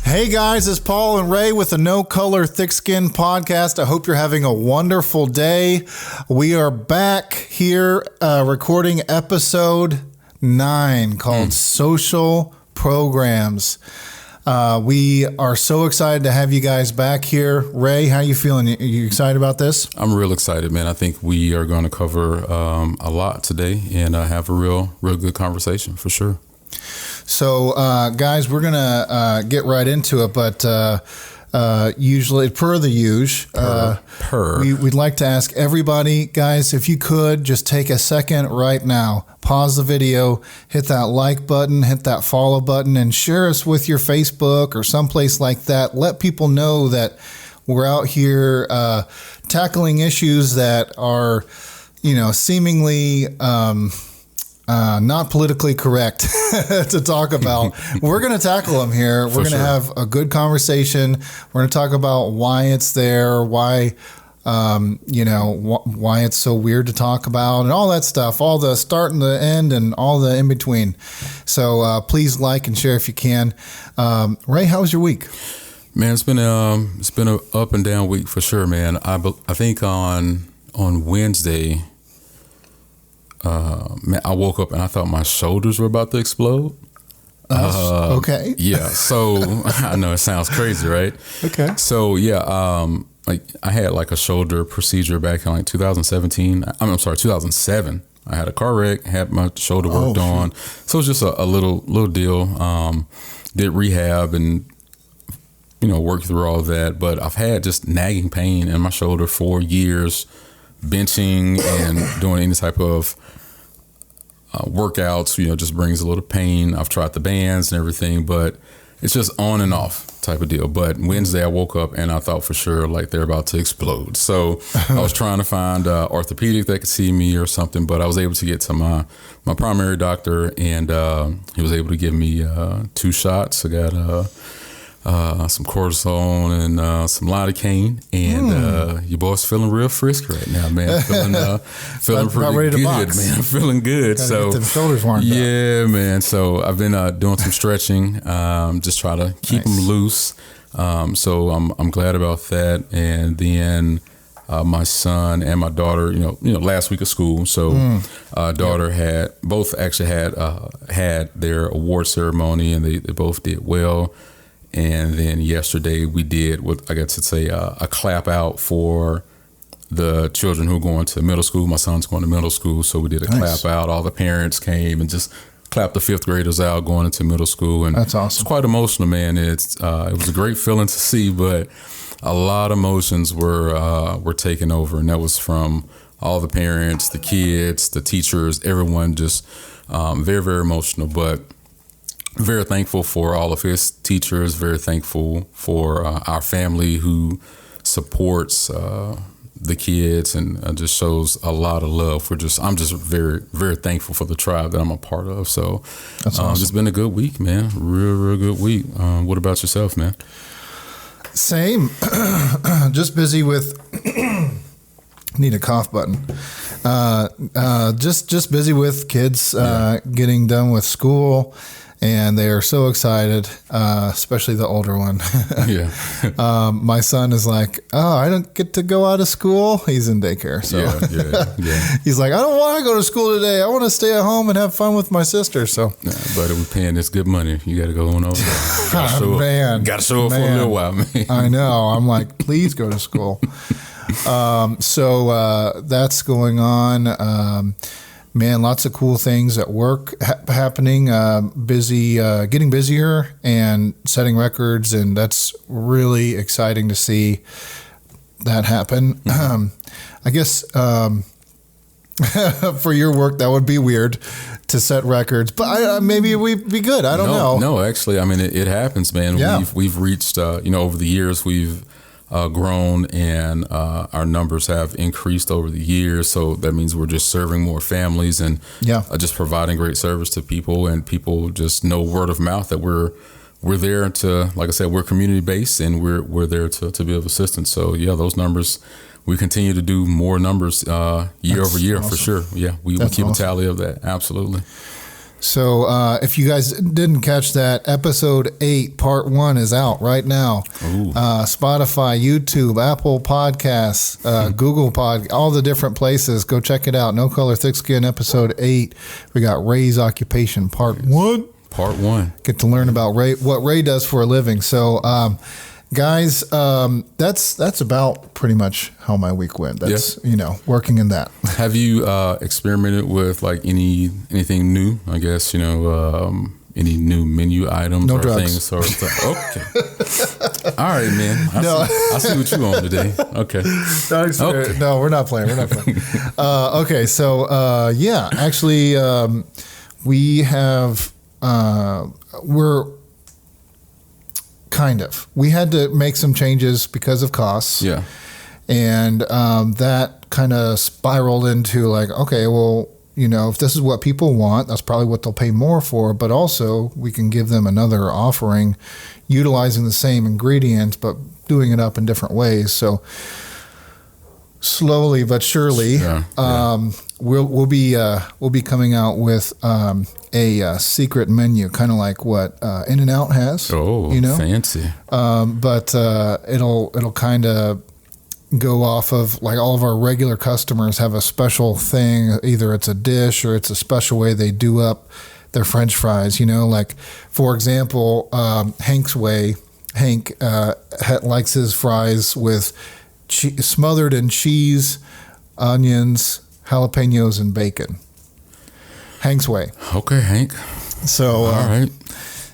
Hey guys, it's Paul and Ray with the No Color Thick Skin podcast. I hope you're having a wonderful day. We are back here recording episode 9 called Social Programs. We are so excited to have you guys back here. Ray, how you feeling? Are you excited about this? I'm real excited, man. I think we are going to cover a lot today and have a real good conversation for sure. So, guys, we're going to get right into it, but usually, per the usual, we'd like to ask everybody, guys, if you could just take a second right now, pause the video, hit that like button, hit that follow button, and share us with your Facebook or someplace like that. Let people know that we're out here tackling issues that are, seemingly not politically correct to talk about. We're going to tackle them here. We're going to have a good conversation. We're going to talk about why it's there, why it's so weird to talk about, and all that stuff, all the start and the end and all the in between. So please like and share if you can. Ray, how was your week? Man, it's been a up and down week for sure, man. I think on Wednesday, man, I woke up and I thought my shoulders were about to explode. Okay. Yeah. So I know it sounds crazy, right? Okay. So yeah, I had like a shoulder procedure back in like 2017. I'm sorry, 2007. I had a car wreck, had my shoulder worked on. So it was just a little deal. Did rehab and worked through all of that. But I've had just nagging pain in my shoulder for years. Benching and doing any type of workouts, just brings a little pain. I've tried the bands and everything, but it's just on and off type of deal. But Wednesday I woke up and I thought for sure like they're about to explode. So I was trying to find orthopedic that could see me or something, but I was able to get to my primary doctor and he was able to give me 2 shots. I got some cortisone and some lidocaine, and your boy's feeling real frisky right now, man. Feeling pretty good, man. Feeling good. So get them shoulders warmed up. Yeah, man. So I've been doing some stretching, just try to keep them loose. So I'm glad about that. And then my son and my daughter, last week of school. So daughter had their award ceremony, and they both did well. And then yesterday we did what I guess to say a clap out for the children who are going to middle school. My son's going to middle school, so we did a clap out. All the parents came and just clapped the 5th graders out going into middle school. And that's awesome. It's quite emotional, man. It was a great feeling to see, but a lot of emotions were taken over, and that was from all the parents, the kids, the teachers, everyone. Just very, very emotional, but very thankful for all of his teachers, very thankful for our family who supports the kids and just shows a lot of love. I'm just very, very thankful for the tribe that I'm a part of. So that's awesome. It's been a good week, man. Real good week. What about yourself, man? Same. Just busy with need a cough button. Just busy with kids getting done with school. And they are so excited, especially the older one. Yeah. My son is like, I don't get to go out of school. He's in daycare. So yeah. He's like, I don't want to go to school today. I want to stay at home and have fun with my sister. So, but we're paying this good money. You got to go on over there. Got to show up for a little while, man. I know. I'm like, please go to school. So that's going on. Man, lots of cool things at work happening, getting busier and setting records, and that's really exciting to see that happen. Mm-hmm. I guess for your work, that would be weird to set records, but maybe we'd be good. I don't know. No, actually, I mean, it happens, man. Yeah. We've reached, over the years, we've grown and our numbers have increased over the years. So that means we're just serving more families and just providing great service to people, and people just know word of mouth that we're there to, like I said, we're community based and we're there to be of assistance. So yeah, those numbers, we continue to do more numbers year over year. Awesome. For sure. Yeah, we keep a tally of that. Absolutely. So if you guys didn't catch that, episode 8, part 1 is out right now. Spotify, YouTube, Apple Podcasts, Google Pod, all the different places. Go check it out. No Color, Thick Skin, episode 8. We got Ray's occupation, part 1. Part 1. Get to learn about Ray, what Ray does for a living. So, guys, that's about pretty much how my week went. That's working in that. Have you experimented with like anything new? I guess any new menu items or drugs. Things. Or okay. All right, man. I see what you on today. Okay. No, we're not playing. Okay, so actually, we have we had to make some changes because of costs. Yeah. And that kind of spiraled into like, okay, well, if this is what people want, that's probably what they'll pay more for. But also we can give them another offering utilizing the same ingredients, but doing it up in different ways. So slowly but surely, we'll be coming out with a secret menu, kind of like what In-N-Out has. Oh, fancy! But it'll kind of go off of like all of our regular customers have a special thing. Either it's a dish or it's a special way they do up their French fries. Like for example, Hank's way. Hank likes his fries with smothered in cheese, onions, jalapenos, and bacon. Hank's way. Okay, Hank. So, all right.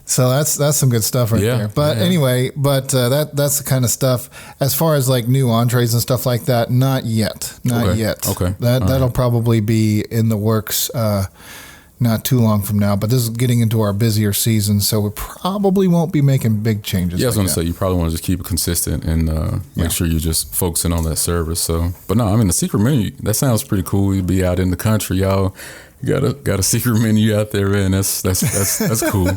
So that's some good stuff right there. But anyway, that's the kind of stuff. As far as like new entrees and stuff like that, not yet. Okay. That'll probably be in the works not too long from now. But this is getting into our busier season, so we probably won't be making big changes. Yeah, I was going to say you probably want to just keep it consistent and make sure you're just focusing on that service. So, but no, I mean the secret menu, that sounds pretty cool. You'd be out in the country, y'all. Got a secret menu out there, and that's cool.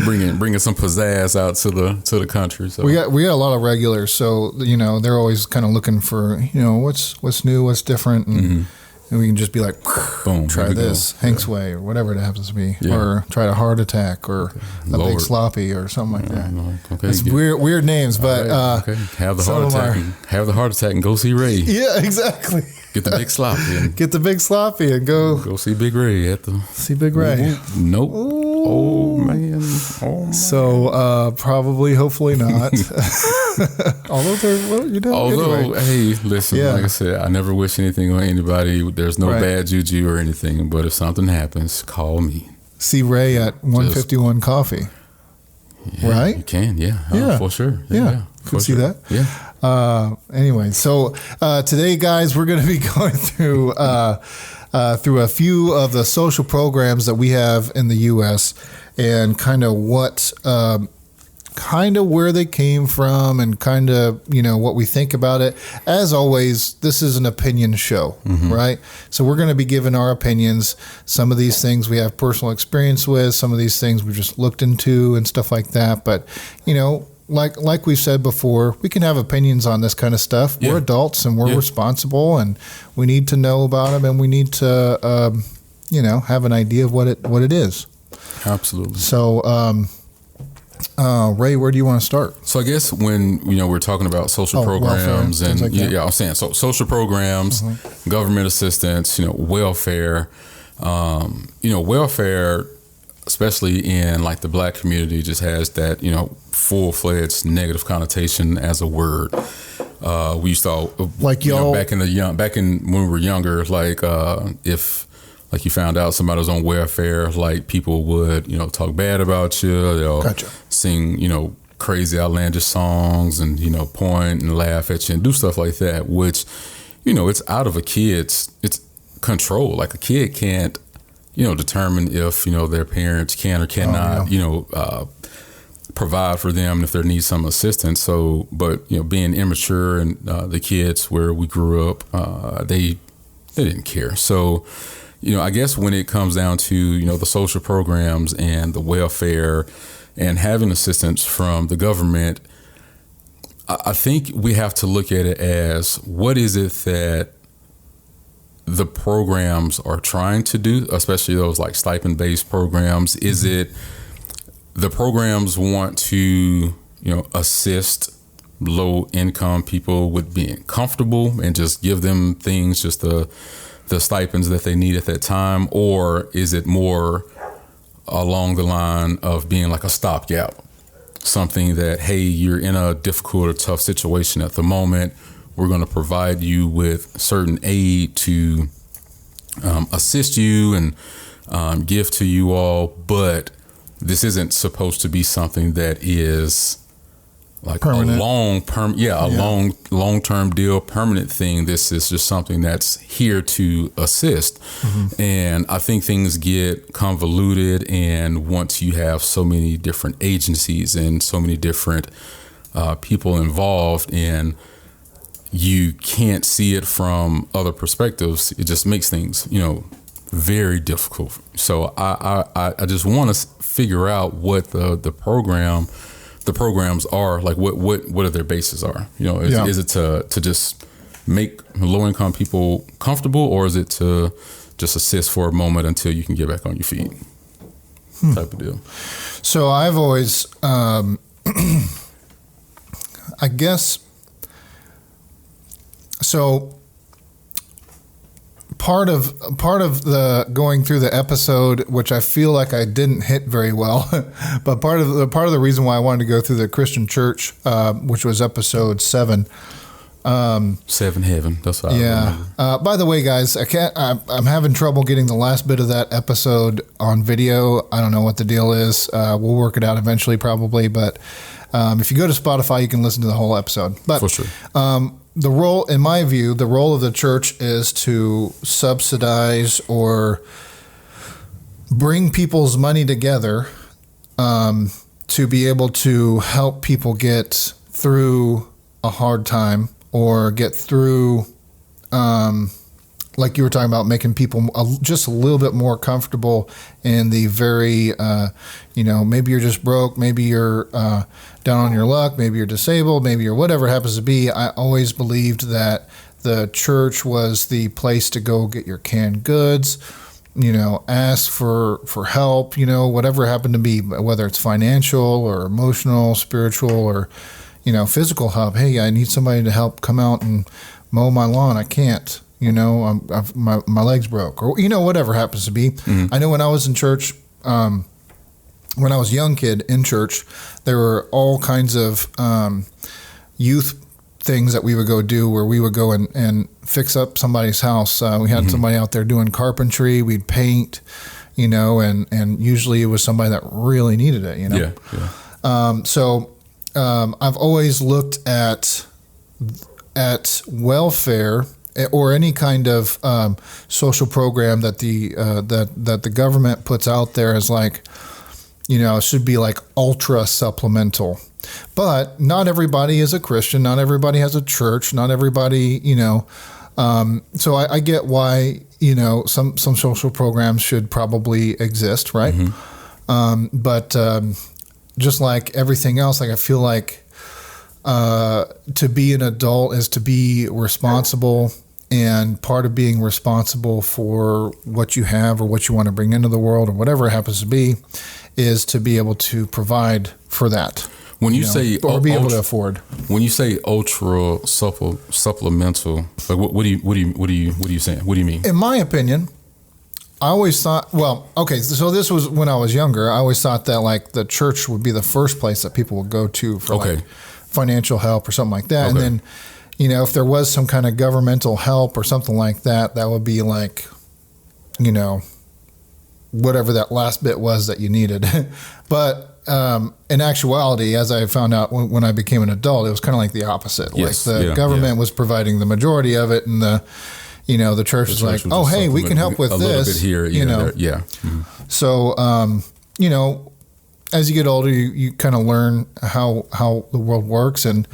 Bringing some pizzazz out to the country. So we got a lot of regulars, so they're always kind of looking for what's new, what's different, and we can just be like, boom, try this Hank's way or whatever it happens to be, or try a heart attack or a big sloppy or something like that. Okay, it's weird names, but have the heart attack and go see Ray. Yeah, exactly. Get the big sloppy. Get the big sloppy and go see Big Ray see Big Ray. Nope. Ooh. Oh man. So probably, hopefully not. Although, hey, listen. Like I said, I never wish anything on anybody. There's no bad juju or anything. But if something happens, call me. See Ray at 151 Coffee. Yeah, right? You can, for sure. Could see that. Yeah. Anyway, so today, guys, we're going to be going through a few of the social programs that we have in the U.S. and kind of where they came from and kind of, what we think about it. As always, this is an opinion show, right? So we're going to be giving our opinions. Some of these things we have personal experience with. Some of these things we just looked into and stuff like that. But, like we've said before, we can have opinions on this kind of stuff. We're adults and we're responsible, and we need to know about them, and we need to, have an idea of what it is. Absolutely. So, Ray, where do you want to start? So I guess when we're talking about social programs welfare, and I was saying social programs, government assistance, welfare, welfare, especially in like the Black community, just has that full-fledged negative connotation as a word. We used to back in when we were younger, like if like you found out somebody was on welfare, like people would talk bad about you. They'll sing crazy outlandish songs and point and laugh at you and do stuff like that, which it's out of a kid's control. Like a kid can't determine if their parents can or cannot provide for them if they need some assistance. So, but being immature and the kids where we grew up, they didn't care. So, I guess when it comes down to the social programs and the welfare and having assistance from the government, I think we have to look at it as what is it that the programs are trying to do, especially those like stipend-based programs? Is it the programs want to, assist low-income people with being comfortable and just give them things, just the stipends that they need at that time? Or is it more along the line of being like a stopgap? Something that, hey, you're in a difficult or tough situation at the moment. We're going to provide you with certain aid to assist you and give to you all, but this isn't supposed to be something that is like permanent. long-term deal, permanent thing. This is just something that's here to assist. And I think things get convoluted, and once you have so many different agencies and so many different people involved, and you can't see it from other perspectives, it just makes things, very difficult. So I just want to figure out what the programs are, like what are their bases are. Is it to just make low income people comfortable, or is it to just assist for a moment until you can get back on your feet? Type of deal. So I've always, I guess, so part of the going through the episode, which I feel like I didn't hit very well, but part of the reason why I wanted to go through the Christian church, which was episode 7. 7 Heaven. That's what I remember. By the way, guys, I'm having trouble getting the last bit of that episode on video. I don't know what the deal is. We'll work it out eventually, probably. But if you go to Spotify, you can listen to the whole episode. But for sure. The role, in my view, the role of the church is to subsidize or bring people's money together to be able to help people get through a hard time, or get through, like you were talking about, making people just a little bit more comfortable in the very, maybe you're just broke, maybe you're down on your luck, maybe you're disabled, maybe you're whatever it happens to be. I always believed that the church was the place to go get your canned goods, ask for help, whatever it happened to be, whether it's financial or emotional, spiritual, or, physical help. Hey, I need somebody to help come out and mow my lawn. I can't, my leg's broke, or, whatever happens to be. I know when I was in church, when I was a young kid in church, there were all kinds of youth things that we would go do, where we would go and fix up somebody's house. We had somebody out there doing carpentry. We'd paint, and usually it was somebody that really needed it, Yeah. So I've always looked at welfare or any kind of social program that the government puts out there as like, it should be like ultra supplemental. But not everybody is a Christian. Not everybody has a church. Not everybody, so I get why, some social programs should probably exist, right? But just like everything else, like I feel like to be an adult is to be responsible, and part of being responsible for what you have or what you want to bring into the world or whatever it happens to be is to be able to provide for that. When you say or be able to afford. When you say ultra supplemental, like what are you saying? What do you mean? In my opinion, I always thought, so this was when I was younger. I always thought that like the church would be the first place that people would go to for like financial help or something like that. And then, if there was some kind of governmental help or something like that, that would be like, whatever that last bit was that you needed. But in actuality, as I found out when I became an adult, it was kind of like the opposite. Yes, like the government was providing the majority of it, and the church is like, oh, hey, we can help with this. A little bit here, there. So, as you get older, you kind of learn how the world works. And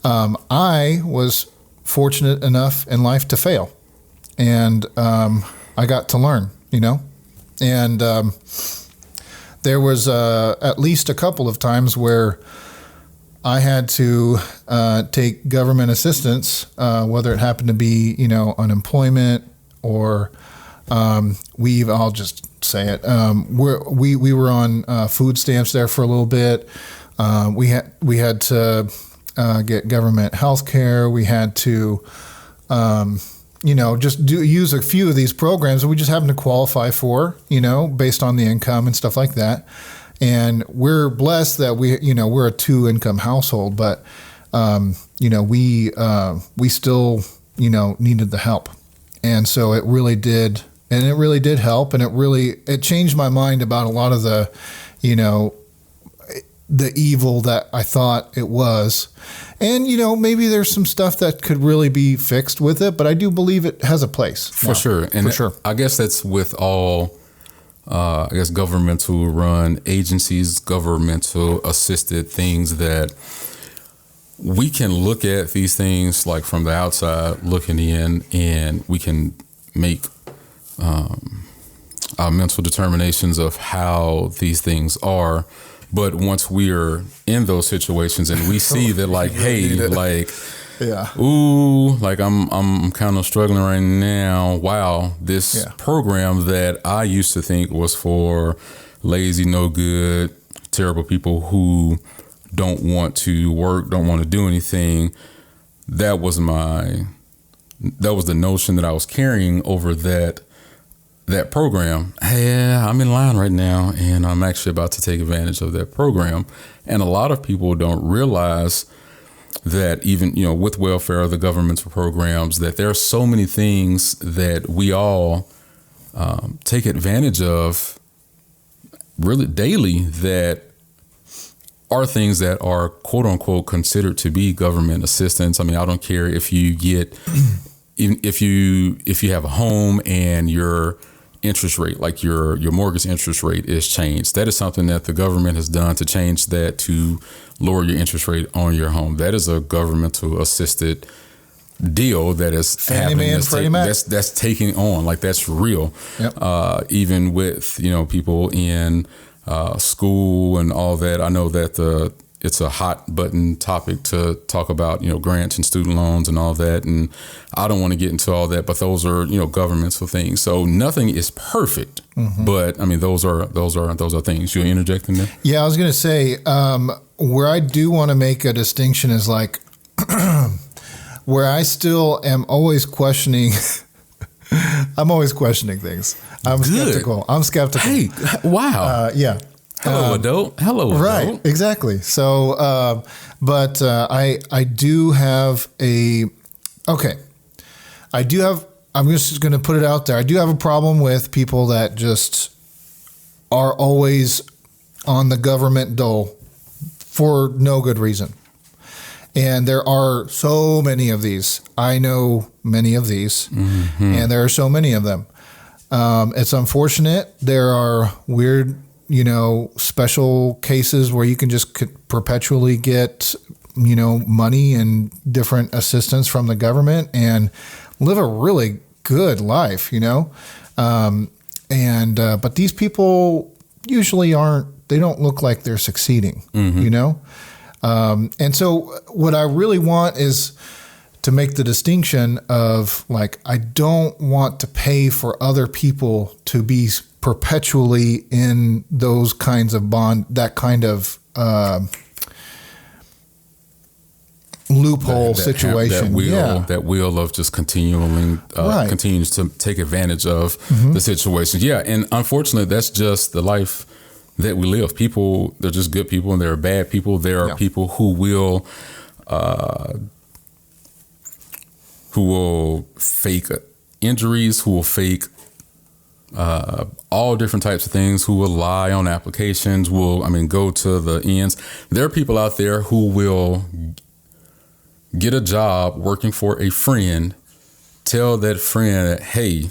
I was fortunate enough in life to fail. And I got to learn, And there was at least a couple of times where I had to take government assistance, whether it happened to be, unemployment or I'll just say it. We were on food stamps there for a little bit. We had to get government health care. We had to, just use a few of these programs that we just happen to qualify for, based on the income and stuff like that. And we're blessed that we're a 2-income household, but, we still, needed the help. And so it really did help. And it changed my mind about a lot of the, the evil that I thought it was. And, maybe there's some stuff that could really be fixed with it, but I do believe it has a place. For sure. And for sure. I guess that's with all, governmental run agencies, governmental assisted things, that we can look at these things like from the outside looking in, and we can make our mental determinations of how these things are. But once we're in those situations and we see that, like, hey, like, yeah, ooh, like I'm kind of struggling right now. Wow, this program that I used to think was for lazy, no good, terrible people who don't want to work, don't want to do anything. That was the notion that I was carrying over that program. Yeah, I'm in line right now, and I'm actually about to take advantage of that program. And a lot of people don't realize that even, with welfare, the governmental programs, that there are so many things that we all take advantage of really daily that are things that are quote unquote considered to be government assistance. I mean, I don't care if you get, even if you have a home and your interest rate, like your mortgage interest rate, is changed. That is something that the government has done to change that, to lower your interest rate on your home. That is a governmental assisted deal that is happening. That's taking on, like, that's real. Yep. Even with, people in school and all that. I know that it's a hot button topic to talk about, grants and student loans and all that. And I don't want to get into all that, but those are, governmental things. So nothing is perfect, but I mean, those are things. You interject in there? Yeah, I was going to say, where I do want to make a distinction is like where I still am always questioning. I'm always questioning things. I'm skeptical. Hey, wow. Yeah. Hello, adult. Hello, adult. Right, exactly. So, but I do have I'm just going to put it out there. I do have a problem with people that just are always on the government dole for no good reason. And there are so many of these. I know many of these, and there are so many of them. It's unfortunate. There are weird, special cases where you can just perpetually get, money and different assistance from the government and live a really good life, but these people usually they don't look like they're succeeding, and so what I really want is to make the distinction of, like, I don't want to pay for other people to be perpetually in those kinds of that kind of loophole situation. That wheel of just continues to take advantage of the situation. Yeah, and unfortunately, that's just the life that we live. People, they're just good people, and there are bad people. There are people who will fake injuries, who will fake all different types of things, who will lie on applications, go to the ends. There are people out there who will get a job working for a friend, tell that friend, hey,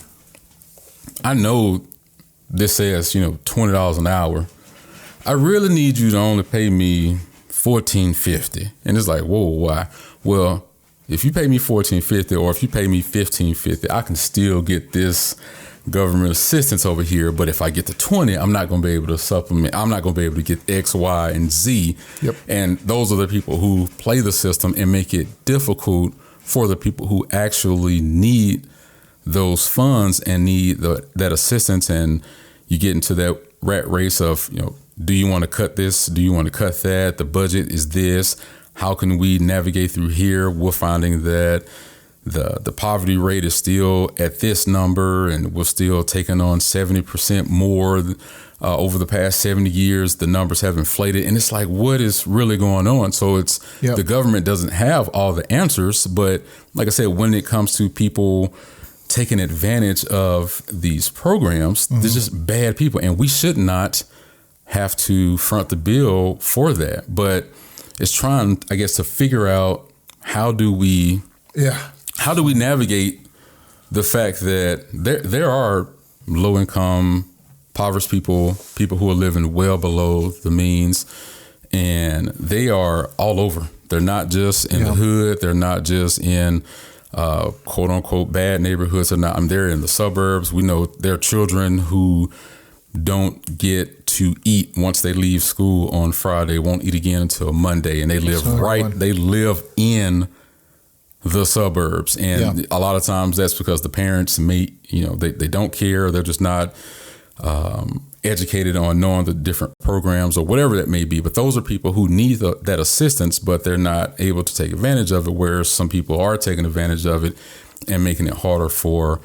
I know this says, $20 an hour. I really need you to only pay me $14.50. And it's like, whoa, why? Well, if you pay me $14.50 or if you pay me $15.50, I can still get this government assistance over here. But if I get to 20, I'm not going to be able to supplement. I'm not going to be able to get X, Y, and Z. Yep. And those are the people who play the system and make it difficult for the people who actually need those funds and need that assistance, and you get into that rat race of, do you want to cut this? Do you want to cut that? The budget is this. How can we navigate through here? We're finding that the poverty rate is still at this number, and we're still taking on 70% more over the past 70 years. The numbers have inflated, and it's like, what is really going on? So it's the government doesn't have all the answers, but like I said, when it comes to people taking advantage of these programs, there's just bad people, and we should not have to front the bill for that. But it's trying, I guess, to figure out how do we navigate the fact that there are low income, impoverished people who are living well below the means, and they are all over. They're not just in the hood. They're not just in quote unquote bad neighborhoods. They're in the suburbs. We know there are children who don't get to eat once they leave school on Friday, won't eat again until Monday, and they live they live in the suburbs. And a lot of times that's because the parents they don't care. They're just not educated on knowing the different programs or whatever that may be. But those are people who need that assistance, but they're not able to take advantage of it, whereas some people are taking advantage of it and making it harder for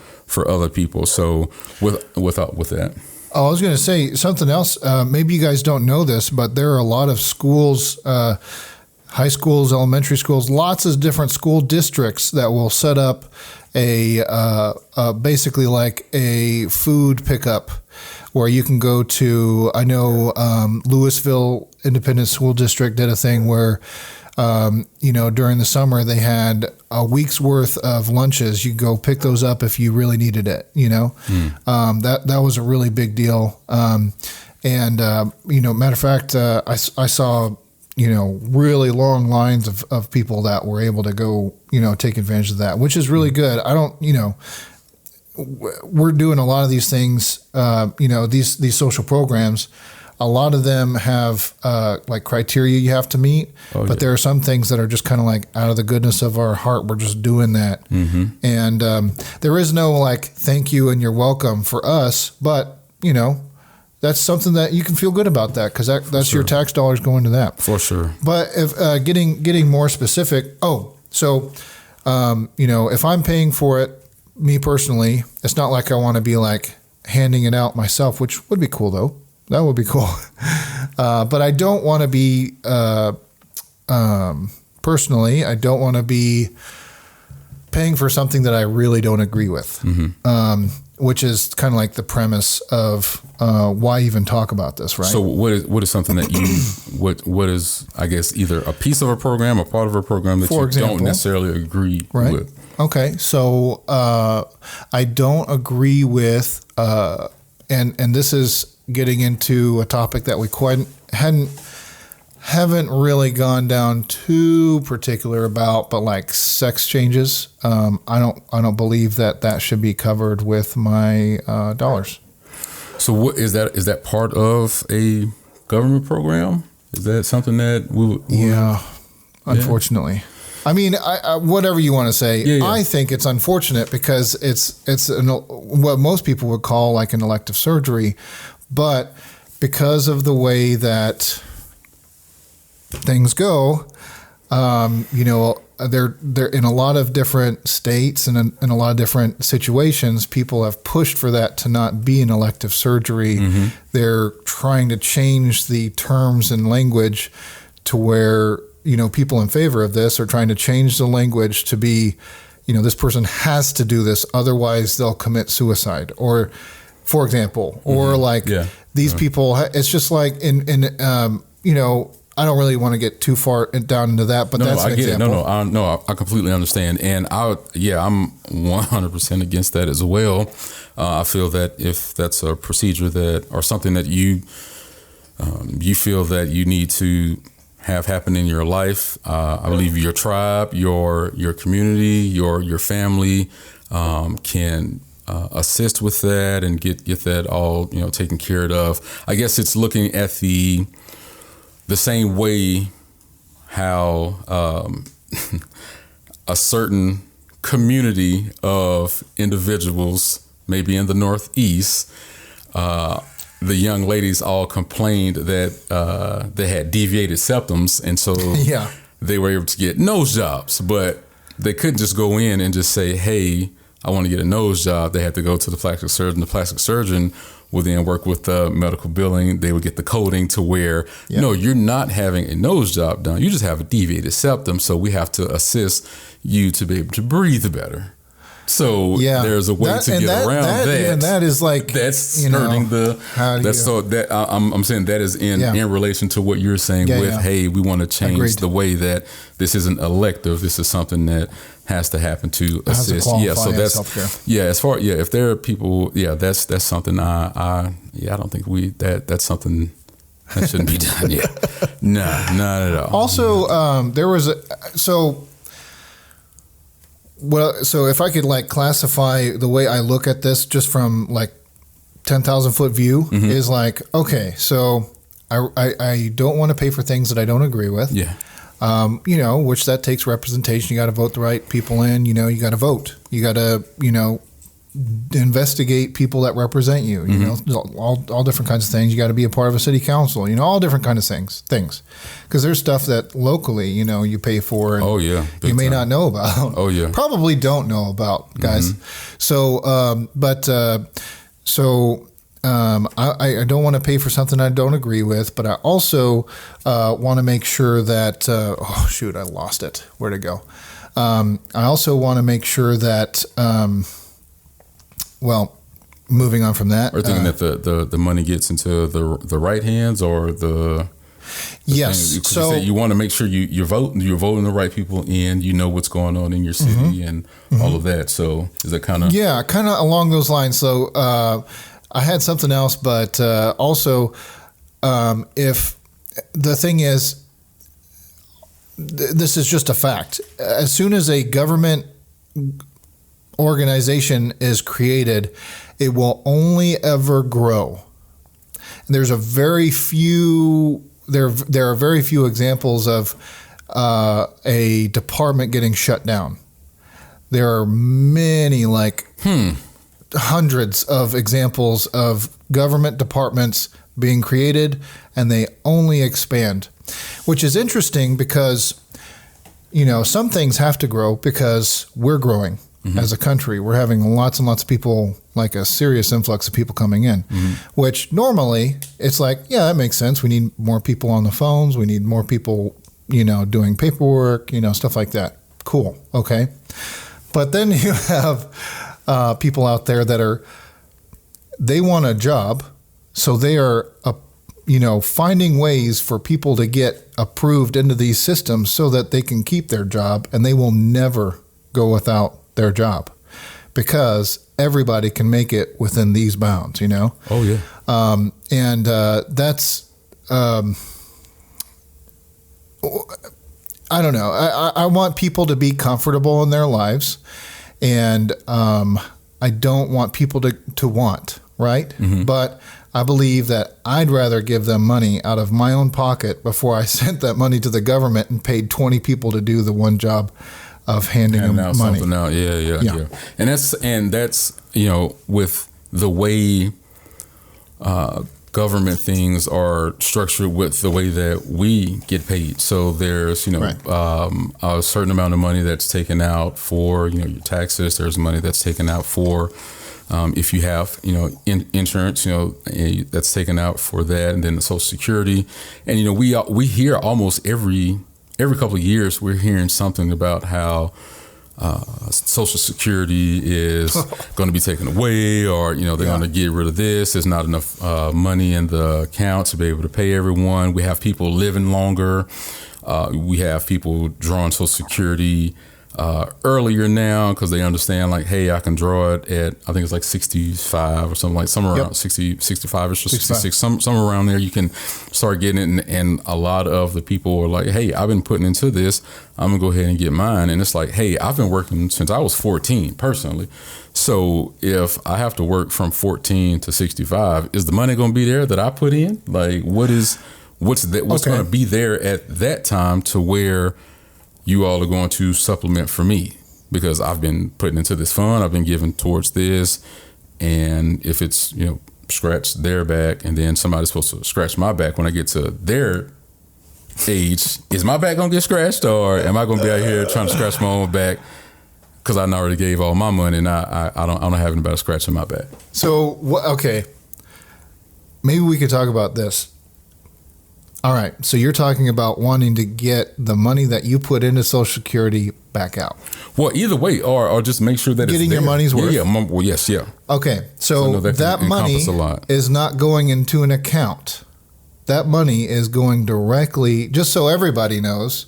other people. So with that. Oh, I was going to say something else. Maybe you guys don't know this, but there are a lot of schools, high schools, elementary schools, lots of different school districts that will set up basically like a food pickup where you can go to. I know Louisville Independent School District did a thing where during the summer they had a week's worth of lunches. You go pick those up if you really needed it, that was a really big deal. Matter of fact, I saw, really long lines of people that were able to go, take advantage of that, which is really good. We're doing a lot of these things, these social programs. A lot of them have like criteria you have to meet, but there are some things that are just kind of like out of the goodness of our heart. We're just doing that. And there is no like thank you and you're welcome for us, but that's something that you can feel good about that because that's your tax dollars going to that. For sure. But if getting more specific, if I'm paying for it, me personally, it's not like I want to be like handing it out myself, which would be cool though. That would be cool. But I don't want to be, personally, I don't want to be paying for something that I really don't agree with, which is kind of like the premise of why even talk about this, right? So what is something that you, what is, I guess, either a piece of a program or part of a program that don't necessarily agree with? Okay. So I don't agree with, and this is getting into a topic that we haven't really gone down too particular about, but like sex changes. I don't believe that should be covered with my dollars. So what is that? Is that part of a government program? Is that something that unfortunately. I mean, whatever you want to say, I think it's unfortunate because it's what most people would call like an elective surgery. But because of the way that things go, they're in a lot of different states and in a lot of different situations, people have pushed for that to not be an elective surgery. They're trying to change the terms and language to where, people in favor of this are trying to change the language to be, this person has to do this, otherwise they'll commit suicide, or for example, or these people, it's just like I don't really want to get too far down into that, but that's an example. I completely understand. And I'm 100% against that as well. I feel that if that's a procedure or something that you feel that you need to have happen in your life, I believe your tribe, your community, your family can assist with that and get that all taken care of. I guess it's looking at the same way how a certain community of individuals, maybe in the Northeast, the young ladies all complained that they had deviated septums, and so they were able to get nose jobs, but they couldn't just go in and just say, hey, I want to get a nose job. They had to go to the plastic surgeon. The plastic surgeon would then work with the medical billing. They would get the coding to where, no, you're not having a nose job done. You just have a deviated septum, so we have to assist you to be able to breathe better. So there's a way to get around that. And that is like, that's hurting I'm saying that is in relation to what you're saying hey, we want to change the way that this isn't elective. This is something that has to happen to assist. So that's healthcare. As far if there are people, that's something I don't think that's something that shouldn't be done. No, not at all. Also, there was so if I could like classify the way I look at this just from like 10,000 foot view is like, okay, so I don't want to pay for things that I don't agree with. Which that takes representation. You got to vote the right people in, you got to vote. You got to, investigate people that represent you, all different kinds of things. You got to be a part of a city council, all different kinds of things. Because there's stuff that locally, you pay for and you may not know about. Probably don't know about, guys. So, I don't want to pay for something I don't agree with, but I also want to make sure that, I lost it. Where'd it go? I also want to make sure that, moving on from that. Are you thinking that the money gets into the right hands or the yes. So you want to make sure you're voting the right people in, what's going on in your city and all of that. So is that kind of along those lines. So I had something else, but also if the thing is, this is just a fact. As soon as a government organization is created, it will only ever grow. And there's a very few. There are very few examples of a department getting shut down. There are many, like hundreds of examples of government departments being created, and they only expand, which is interesting because, some things have to grow because we're growing as a country. We're having lots and lots of people, like a serious influx of people coming in, which normally it's like, that makes sense. We need more people on the phones. We need more people, doing paperwork, stuff like that. Cool. Okay. But then you have people out there that they want a job. So they are, finding ways for people to get approved into these systems so that they can keep their job, and they will never go without their job because everybody can make it within these bounds, Oh, yeah. That's, I don't know. I want people to be comfortable in their lives, and I don't want people to want, right? But I believe that I'd rather give them money out of my own pocket before I sent that money to the government and paid 20 people to do the one job of handing them money. Something out. Yeah. And that's with the way government things are structured with the way that we get paid. So there's a certain amount of money that's taken out for your taxes. There's money that's taken out for if you have insurance, that's taken out for that, and then the Social Security. And we hear almost every couple of years we're hearing something about how Social Security is going to be taken away, or they're going to get rid of this. There's not enough money in the account to be able to pay everyone. We have people living longer. We have people drawing Social Security earlier now because they understand, like, hey, I can draw it at, I think it's like 65 or something, like somewhere around 60, 65 or 66, somewhere around there. You can start getting it, and a lot of the people are like, hey, I've been putting into this, I'm gonna go ahead and get mine. And it's like, hey, I've been working since I was 14 personally. So if I have to work from 14 to 65, is the money gonna be there that I put in? Like, what's gonna be there at that time to where you all are going to supplement for me? because I've been putting into this fund, I've been giving towards this, and if it's, scratch their back, and then somebody's supposed to scratch my back when I get to their age, is my back gonna get scratched, or am I gonna be out here trying to scratch my own back because I already gave all my money and I don't have anybody scratching my back? So okay, maybe we could talk about this. All right, so you're talking about wanting to get the money that you put into Social Security back out. Well, either way, or just make sure that getting it's your money's worth. Yeah, well, yes, yeah. Okay, so that money is not going into an account. That money is going directly, just so everybody knows,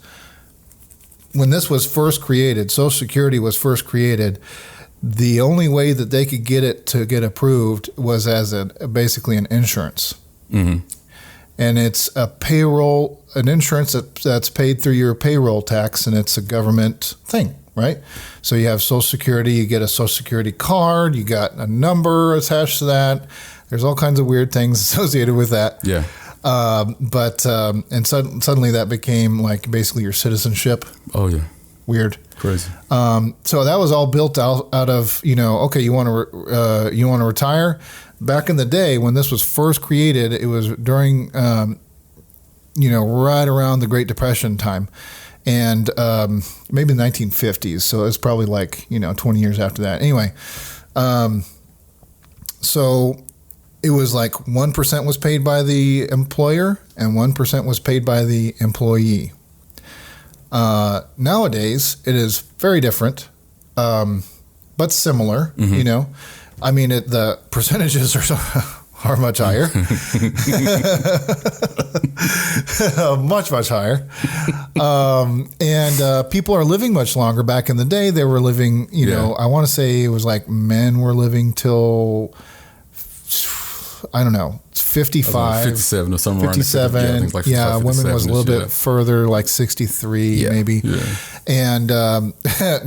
when this was first created, Social Security was first created, the only way that they could get it to get approved was as basically an insurance. Mm-hmm. And it's an insurance that's paid through your payroll tax, and it's a government thing, right? So you have Social Security, you get a Social Security card, you got a number attached to that. There's all kinds of weird things associated with that. Yeah. Suddenly that became like basically your citizenship. Oh yeah. Weird. Crazy. So that was all built out of, okay, you want to retire. Back in the day when this was first created, it was during, right around the Great Depression time, and maybe the 1950s. So it's probably like 20 years after that. Anyway, so it was like 1% was paid by the employer and 1% was paid by the employee. Nowadays, it is very different, but similar. Mm-hmm. I mean, the percentages are much higher, much higher, and people are living much longer. Back in the day, they were living. I want to say it was like men were living till, I don't know, 55, 57 or something. 57. I think like 55, women was a little bit further, like 63 maybe. Yeah. And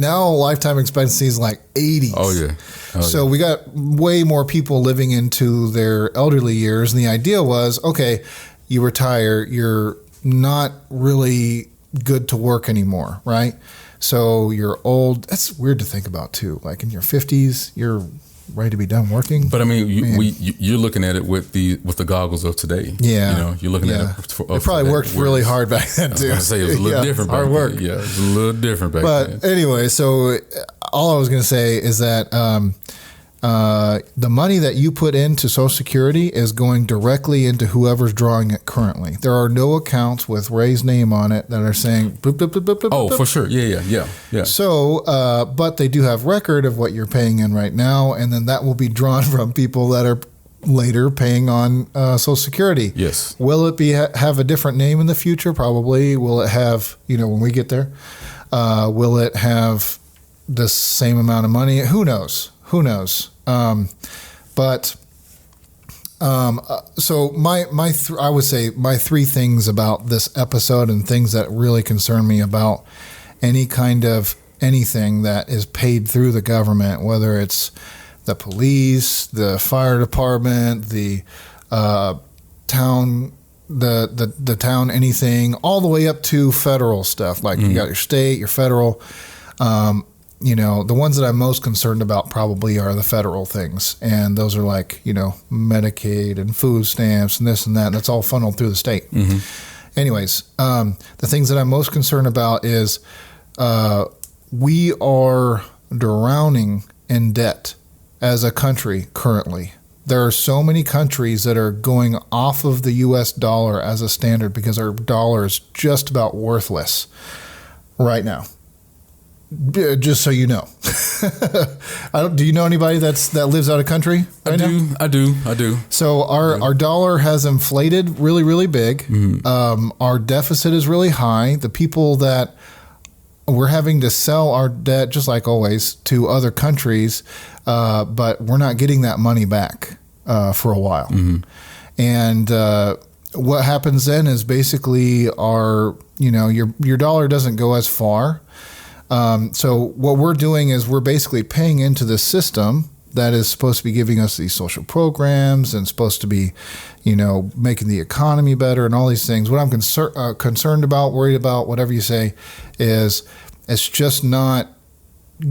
now lifetime expectancy is like 80. Oh yeah. So we got way more people living into their elderly years, and the idea was, okay, you retire, you're not really good to work anymore, right? So you're old. That's weird to think about too. Like in your 50s, you're ready to be done working. But I mean, you're looking at it with the goggles of today. Yeah, you're looking at it. It probably worked really hard back then too. I was going to say it was a little different. Hard work. Yeah, it was a little different back then. But anyway, so all I was going to say is that the money that you put into Social Security is going directly into whoever's drawing it currently. There are no accounts with Ray's name on it that are saying boop, boop, boop, boop, boop, oh, boop. for sure. Yeah. So, but they do have record of what you're paying in right now, and then that will be drawn from people that are later paying on Social Security. Yes. Will it have a different name in the future? Probably. Will it have, when we get there, will it have the same amount of money? Who knows? So I would say my three things about this episode and things that really concern me about any kind of anything that is paid through the government, whether it's the police, the fire department, the town, the town, anything, all the way up to federal stuff. Like you got your state, your federal. The ones that I'm most concerned about probably are the federal things. And those are like, Medicaid and food stamps and this and that. And that's all funneled through the state. Mm-hmm. Anyways, the things that I'm most concerned about is we are drowning in debt as a country currently. There are so many countries that are going off of the U.S. dollar as a standard because our dollar is just about worthless right now. Just so you know. Do you know anybody that lives out of country right now? I do. So our dollar has inflated really, really big. Mm-hmm. Our deficit is really high. The people that we're having to sell our debt, just like always, to other countries, but we're not getting that money back for a while. Mm-hmm. And what happens then is basically your dollar doesn't go as far. So what we're doing is we're basically paying into the system that is supposed to be giving us these social programs and supposed to be, making the economy better and all these things. What I'm concerned about, worried about, whatever you say, is it's just not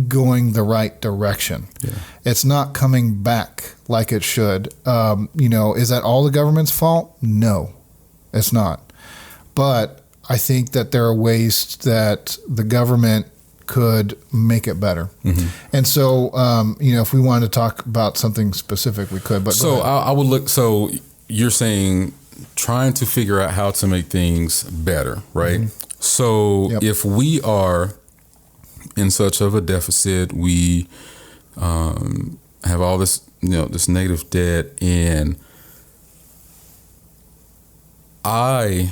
going the right direction. Yeah. It's not coming back like it should. Is that all the government's fault? No, it's not. But I think that there are ways that the government could make it better. Mm-hmm. And so, if we wanted to talk about something specific, we could. But so I would look. So you're saying trying to figure out how to make things better, right? Mm-hmm. So if we are in such of a deficit, we have all this, this negative debt, and I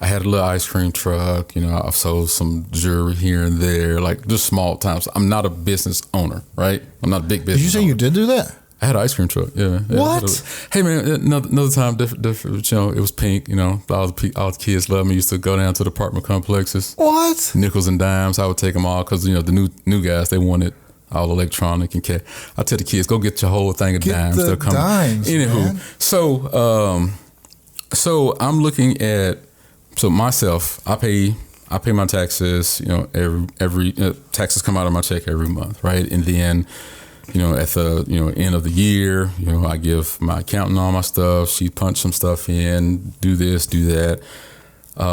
had a little ice cream truck, I've sold some jewelry here and there, like just small times. I'm not a business owner, right? I'm not a big business. Did you say you did do that? I had an ice cream truck. Yeah. What? Hey man, another time, different. It was pink. All the kids loved me. Used to go down to the apartment complexes. What? Nickels and dimes. I would take them all because the new guys, they wanted all electronic and cash. I tell the kids, go get your whole thing of dimes. They'll come. Dimes, anywho, man. So I'm looking at myself. I pay my taxes. Every taxes come out of my check every month, right? And then, at the end of the year, I give my accountant all my stuff. She punched some stuff in. Do this, do that.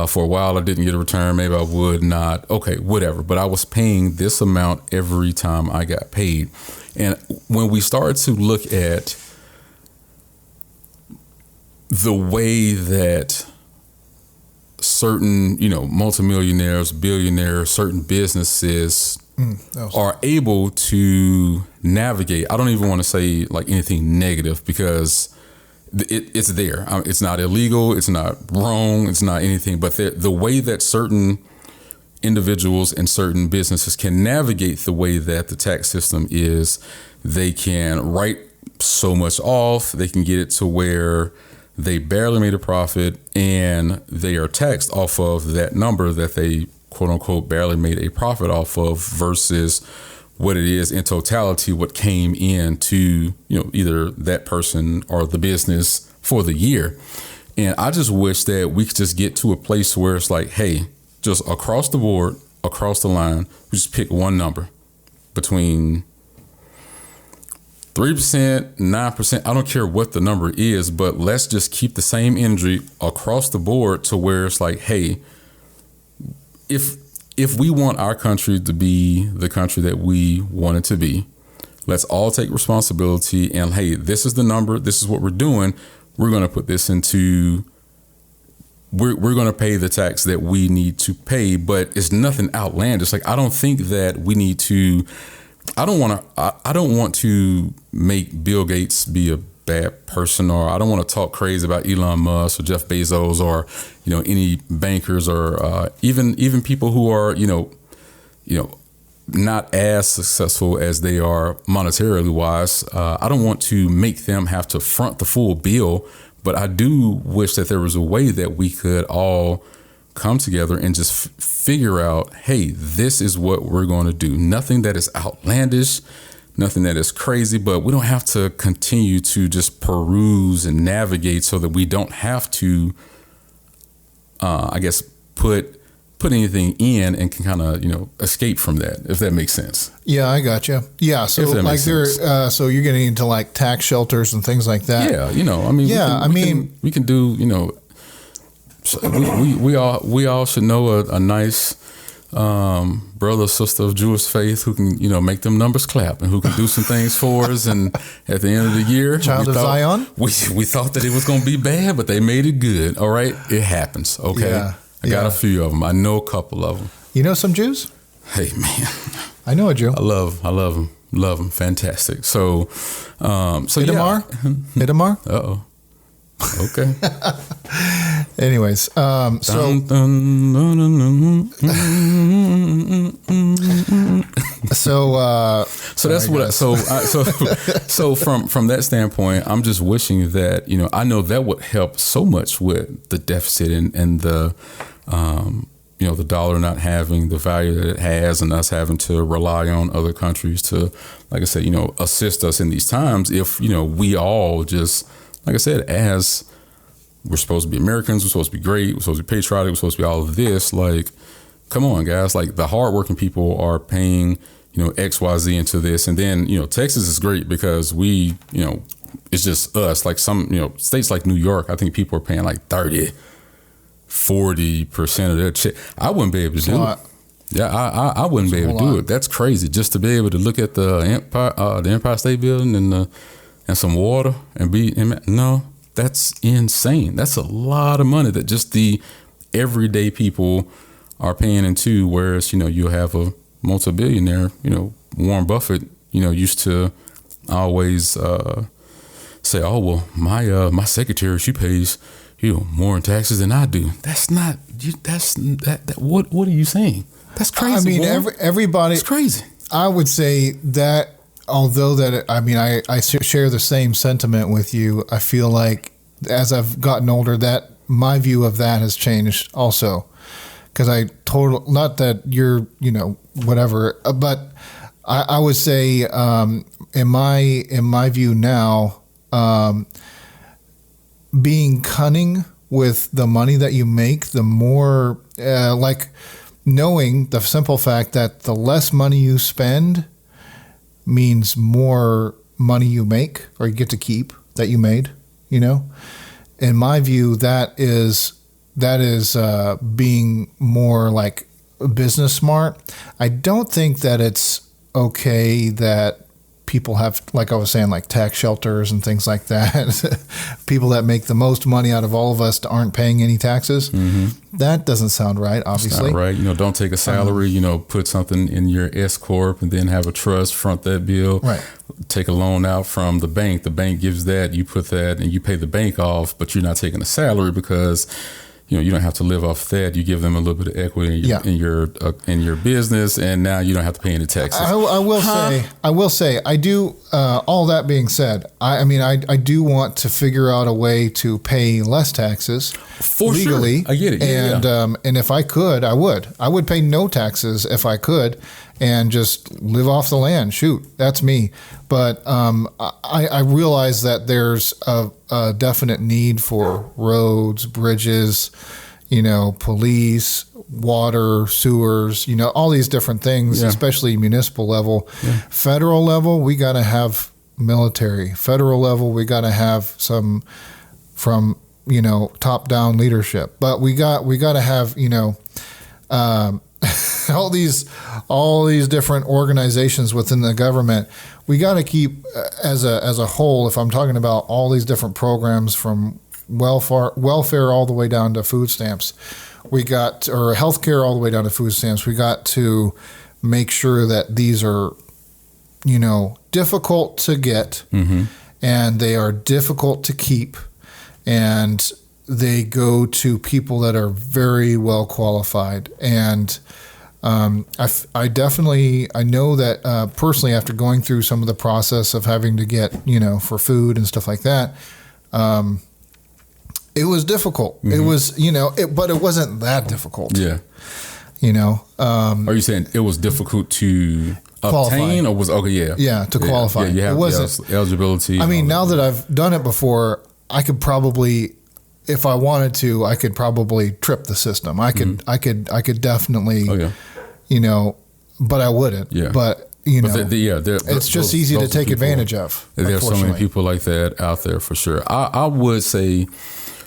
For a while, I didn't get a return. Maybe I would not. Okay, whatever. But I was paying this amount every time I got paid. And when we started to look at the way that certain, multimillionaires, billionaires, certain businesses are able to navigate. I don't even want to say like anything negative because it's there. It's not illegal. It's not wrong. It's not anything. But the way that certain individuals and certain businesses can navigate the way that the tax system is, they can write so much off. They can get it to where they barely made a profit and they are taxed off of that number that they quote unquote barely made a profit off of versus what it is in totality, what came in to, either that person or the business for the year. And I just wish that we could just get to a place where it's like, hey, just across the board, across the line, we just pick one number between 3%, 9%, I don't care what the number is, but let's just keep the same energy across the board to where it's like, hey, if we want our country to be the country that we want it to be, let's all take responsibility and, hey, this is the number, this is what we're doing. We're going to put this into, we're going to pay the tax that we need to pay, but it's nothing outlandish. Like, I don't think that we need to, I don't want to make Bill Gates be a bad person, or I don't want to talk crazy about Elon Musk or Jeff Bezos or, any bankers or even people who are, not as successful as they are monetarily wise. I don't want to make them have to front the full bill, but I do wish that there was a way that we could all come together and just figure out, hey, this is what we're going to do. Nothing that is outlandish, nothing that is crazy, but we don't have to continue to just peruse and navigate so that we don't have to, put anything in and can kind of, escape from that, if that makes sense. Yeah, I got you. Yeah. So like so you're getting into like tax shelters and things like that. Yeah. We can do, we all should know a nice brother or sister of Jewish faith who can make them numbers clap and who can do some things for us. And at the end of the year, Zion, we thought that it was going to be bad, but they made it good. All right, it happens. Okay, yeah, I got a few of them. I know a couple of them. You know some Jews? Hey man, I know a Jew. I love them. Love them. Fantastic. So Itamar? Itamar? Uh-oh. Okay. Anyways, so that's what. So from that standpoint, I'm just wishing that I know that would help so much with the deficit and the the dollar not having the value that it has, and us having to rely on other countries to, like I said, assist us in these times. If we all just, like I said, as we're supposed to be Americans, we're supposed to be great, we're supposed to be patriotic, we're supposed to be all of this, like, come on, guys. Like the hardworking people are paying, X, Y, Z into this. And then, Texas is great because we, it's just us. Like some, states like New York, I think people are paying like 40% of their check. I wouldn't be able to do it. Yeah, I wouldn't be able to do it. That's crazy. Just to be able to look at the Empire State Building and some water and no, that's insane. That's a lot of money that just the everyday people are paying into. Whereas, you'll have a multi-billionaire, Warren Buffett, used to always say, oh, well, my secretary, she pays, more in taxes than I do. That's not, what are you saying? That's crazy. I mean, everybody. It's crazy. I would say that, although I share the same sentiment with you. I feel like as I've gotten older, that my view of that has changed also. Because not that you're, whatever, but I would say, in my view now, being cunning with the money that you make, the more, knowing the simple fact that the less money you spend means more money you make or you get to keep that you made, In my view, that is being more like business smart. I don't think that it's okay that people have, like I was saying, like tax shelters and things like that. People that make the most money out of all of us aren't paying any taxes. Mm-hmm. That doesn't sound right, obviously. It's not right. Don't take a salary, put something in your S Corp and then have a trust front that bill. Right. Take a loan out from the bank. The bank gives that, you put that and you pay the bank off, but you're not taking a salary because you don't have to live off that. You give them a little bit of equity in your business, and now you don't have to pay any taxes. I will say, I do. All that being said, I do want to figure out a way to pay less taxes legally. Sure. I get it. And if I could, I would. I would pay no taxes if I could, and just live off the land. Shoot, that's me. But I realize that there's a definite need for roads, bridges, police, water, sewers, all these different things, especially municipal level. Yeah. Federal level, we got to have military. Federal level, we got to have some from, top down leadership. But we got to have, all these different organizations within the government. We got to keep as a whole. If I'm talking about all these different programs from welfare all the way down to food stamps, or healthcare all the way down to food stamps. We got to make sure that these are, difficult to get, mm-hmm. and they are difficult to keep, and they go to people that are very well qualified. And I know that personally, after going through some of the process of having to get, for food and stuff like that, it was difficult. Mm-hmm. It was, but it wasn't that difficult. Yeah. Are you saying it was difficult to obtain, or was okay? Yeah. Yeah, to qualify. Yeah, you have, it wasn't eligibility. I mean, now that I've done it before, I could probably, if I wanted to, I could probably trip the system. I could, mm-hmm. I could definitely, but I wouldn't. Yeah. But it's just easy to take advantage of. There's so many people like that out there for sure. I would say,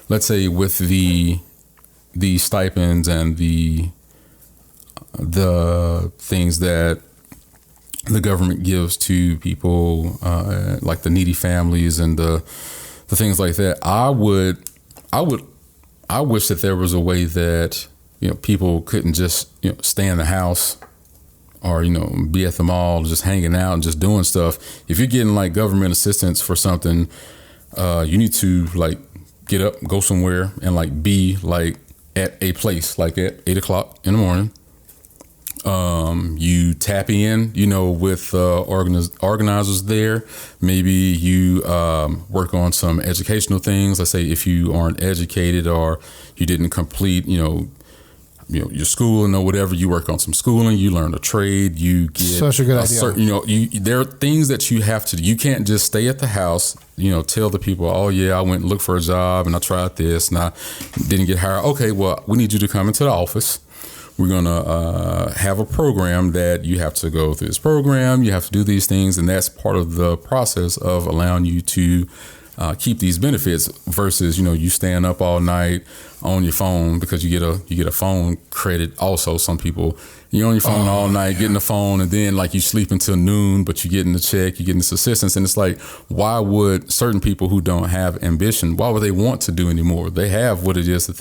let's say with the stipends and the things that the government gives to people, like the needy families and the things like that, I wish that there was a way that people couldn't just stay in the house or be at the mall just hanging out and just doing stuff. If you're getting like government assistance for something, you need to like get up, go somewhere, and like be like at a place like at 8:00 in the morning. You tap in, with organizers there. Maybe you work on some educational things. Let's say if you aren't educated or you didn't complete, your schooling or whatever, you work on some schooling. You learn a trade. You get such a good idea. There are things that you have to do. You can't just stay at the house. Tell the people, oh yeah, I went and looked for a job and I tried this and I didn't get hired. Okay, well, we need you to come into the office. we're going to have a program that you have to go through this program. You have to do these things. And that's part of the process of allowing you to keep these benefits versus, you staying up all night on your phone because you get a phone credit. Also, some people, you're on your phone all night, getting the phone, and then like you sleep until noon, but you're getting the check, you're getting this assistance. And it's like, why would certain people who don't have ambition, why would they want to do anymore? They have what it is that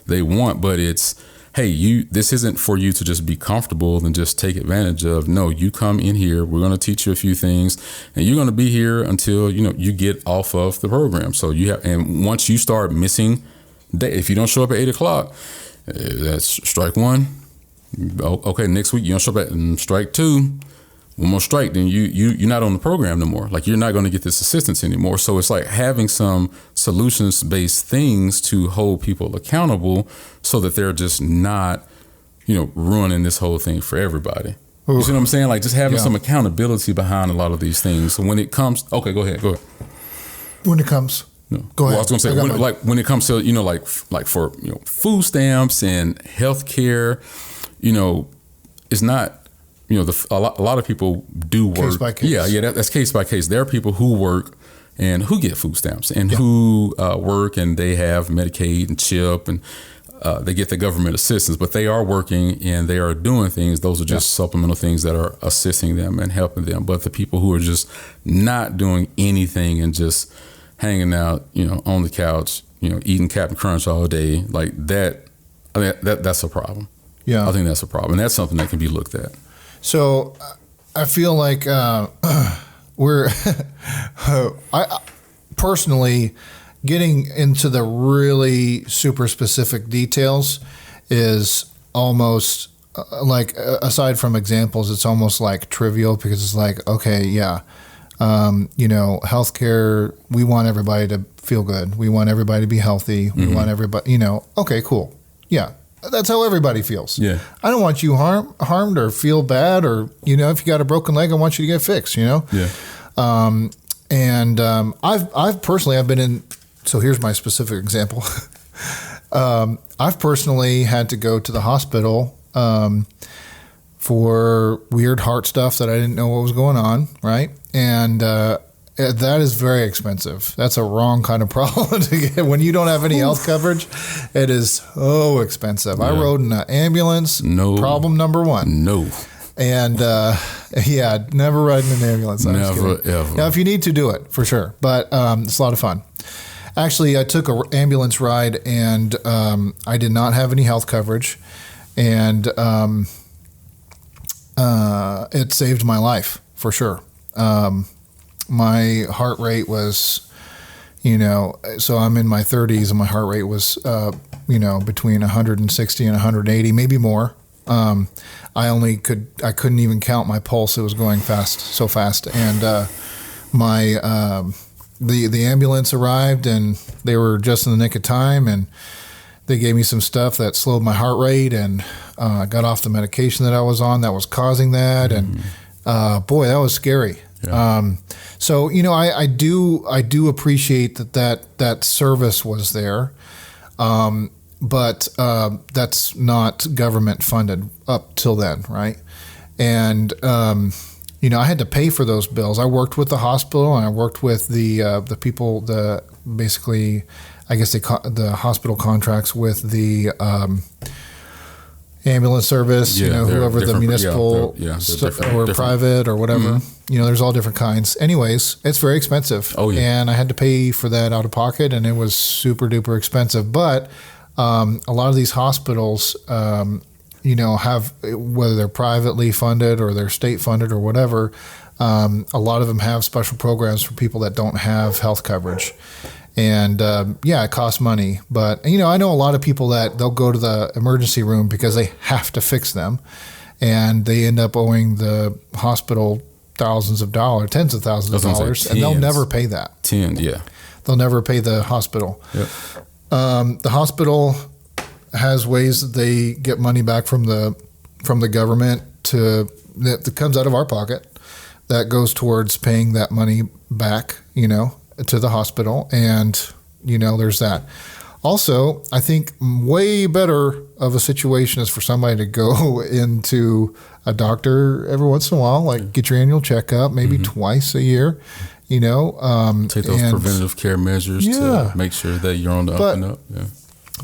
they want, but it's, hey, this isn't for you to just be comfortable and just take advantage of. No, you come in here, we're going to teach you a few things, and you're going to be here until, you get off of the program. So and once you start missing, if you don't show up at 8:00, that's strike one. Okay, next week you don't show up at strike two. One more strike, then you're not on the program no more. Like, you're not going to get this assistance anymore. So it's like having some solutions-based things to hold people accountable so that they're just not, ruining this whole thing for everybody. Ooh. You see what I'm saying? Like, just having some accountability behind a lot of these things. So when it comes, okay, go ahead. When it comes. No. Go ahead. Well, I was going to say, when it comes to, like for, food stamps and healthcare, it's not, a lot of people do work. Case by case. Yeah, that's case by case. There are people who work and who get food stamps and who work and they have Medicaid and CHIP and they get the government assistance, but they are working and they are doing things. Those are just supplemental things that are assisting them and helping them. But the people who are just not doing anything and just hanging out, on the couch, eating Captain Crunch all day, like that, that's a problem. Yeah, I think that's a problem. And that's something that can be looked at. So I feel like I personally, getting into the really super specific details is almost like, aside from examples, it's almost like trivial because it's like, okay, healthcare, we want everybody to feel good. We want everybody to be healthy. We want everybody, okay, cool. Yeah. That's how everybody feels. Yeah. I don't want you harmed or feel bad or, if you got a broken leg, I want you to get fixed, Yeah. I've personally been in, so here's my specific example. I've personally had to go to the hospital for weird heart stuff that I didn't know what was going on, right? And that is very expensive. That's a wrong kind of problem to get when you don't have any health coverage. It is so expensive. Yeah. I rode in an ambulance. No. Problem number one. No. And never ride in an ambulance. Never, ever. Now, if you need to, do it for sure. But it's a lot of fun. Actually, I took an ambulance ride and I did not have any health coverage. And it saved my life for sure. My heart rate was, so I'm in my 30s and my heart rate was, between 160 and 180, maybe more. I couldn't even count my pulse. It was going so fast. And the ambulance arrived and they were just in the nick of time and they gave me some stuff that slowed my heart rate and got off the medication that I was on that was causing that. And boy, that was scary. Yeah. So, I do appreciate that service was there. But that's not government funded up till then. Right. And, I had to pay for those bills. I worked with the hospital and I worked with the people, the hospital contracts with the, ambulance service, whoever the municipal or private or whatever, there's all different kinds. Anyways, it's very expensive. Oh, yeah. And I had to pay for that out of pocket and it was super duper expensive. But a lot of these hospitals, have, whether they're privately funded or they're state funded or whatever, a lot of them have special programs for people that don't have health coverage. And it costs money. But, I know a lot of people that they'll go to the emergency room because they have to fix them. And they end up owing the hospital thousands of dollars, tens of thousands of dollars. And they'll never pay that. They'll never pay the hospital. Yep. The hospital has ways that they get money back from the government that comes out of our pocket that goes towards paying that money back, to the hospital. And, there's that. Also, I think way better of a situation is for somebody to go into a doctor every once in a while, like get your annual checkup, maybe twice a year, take those preventative care measures to make sure that you're on the up and up. Yeah.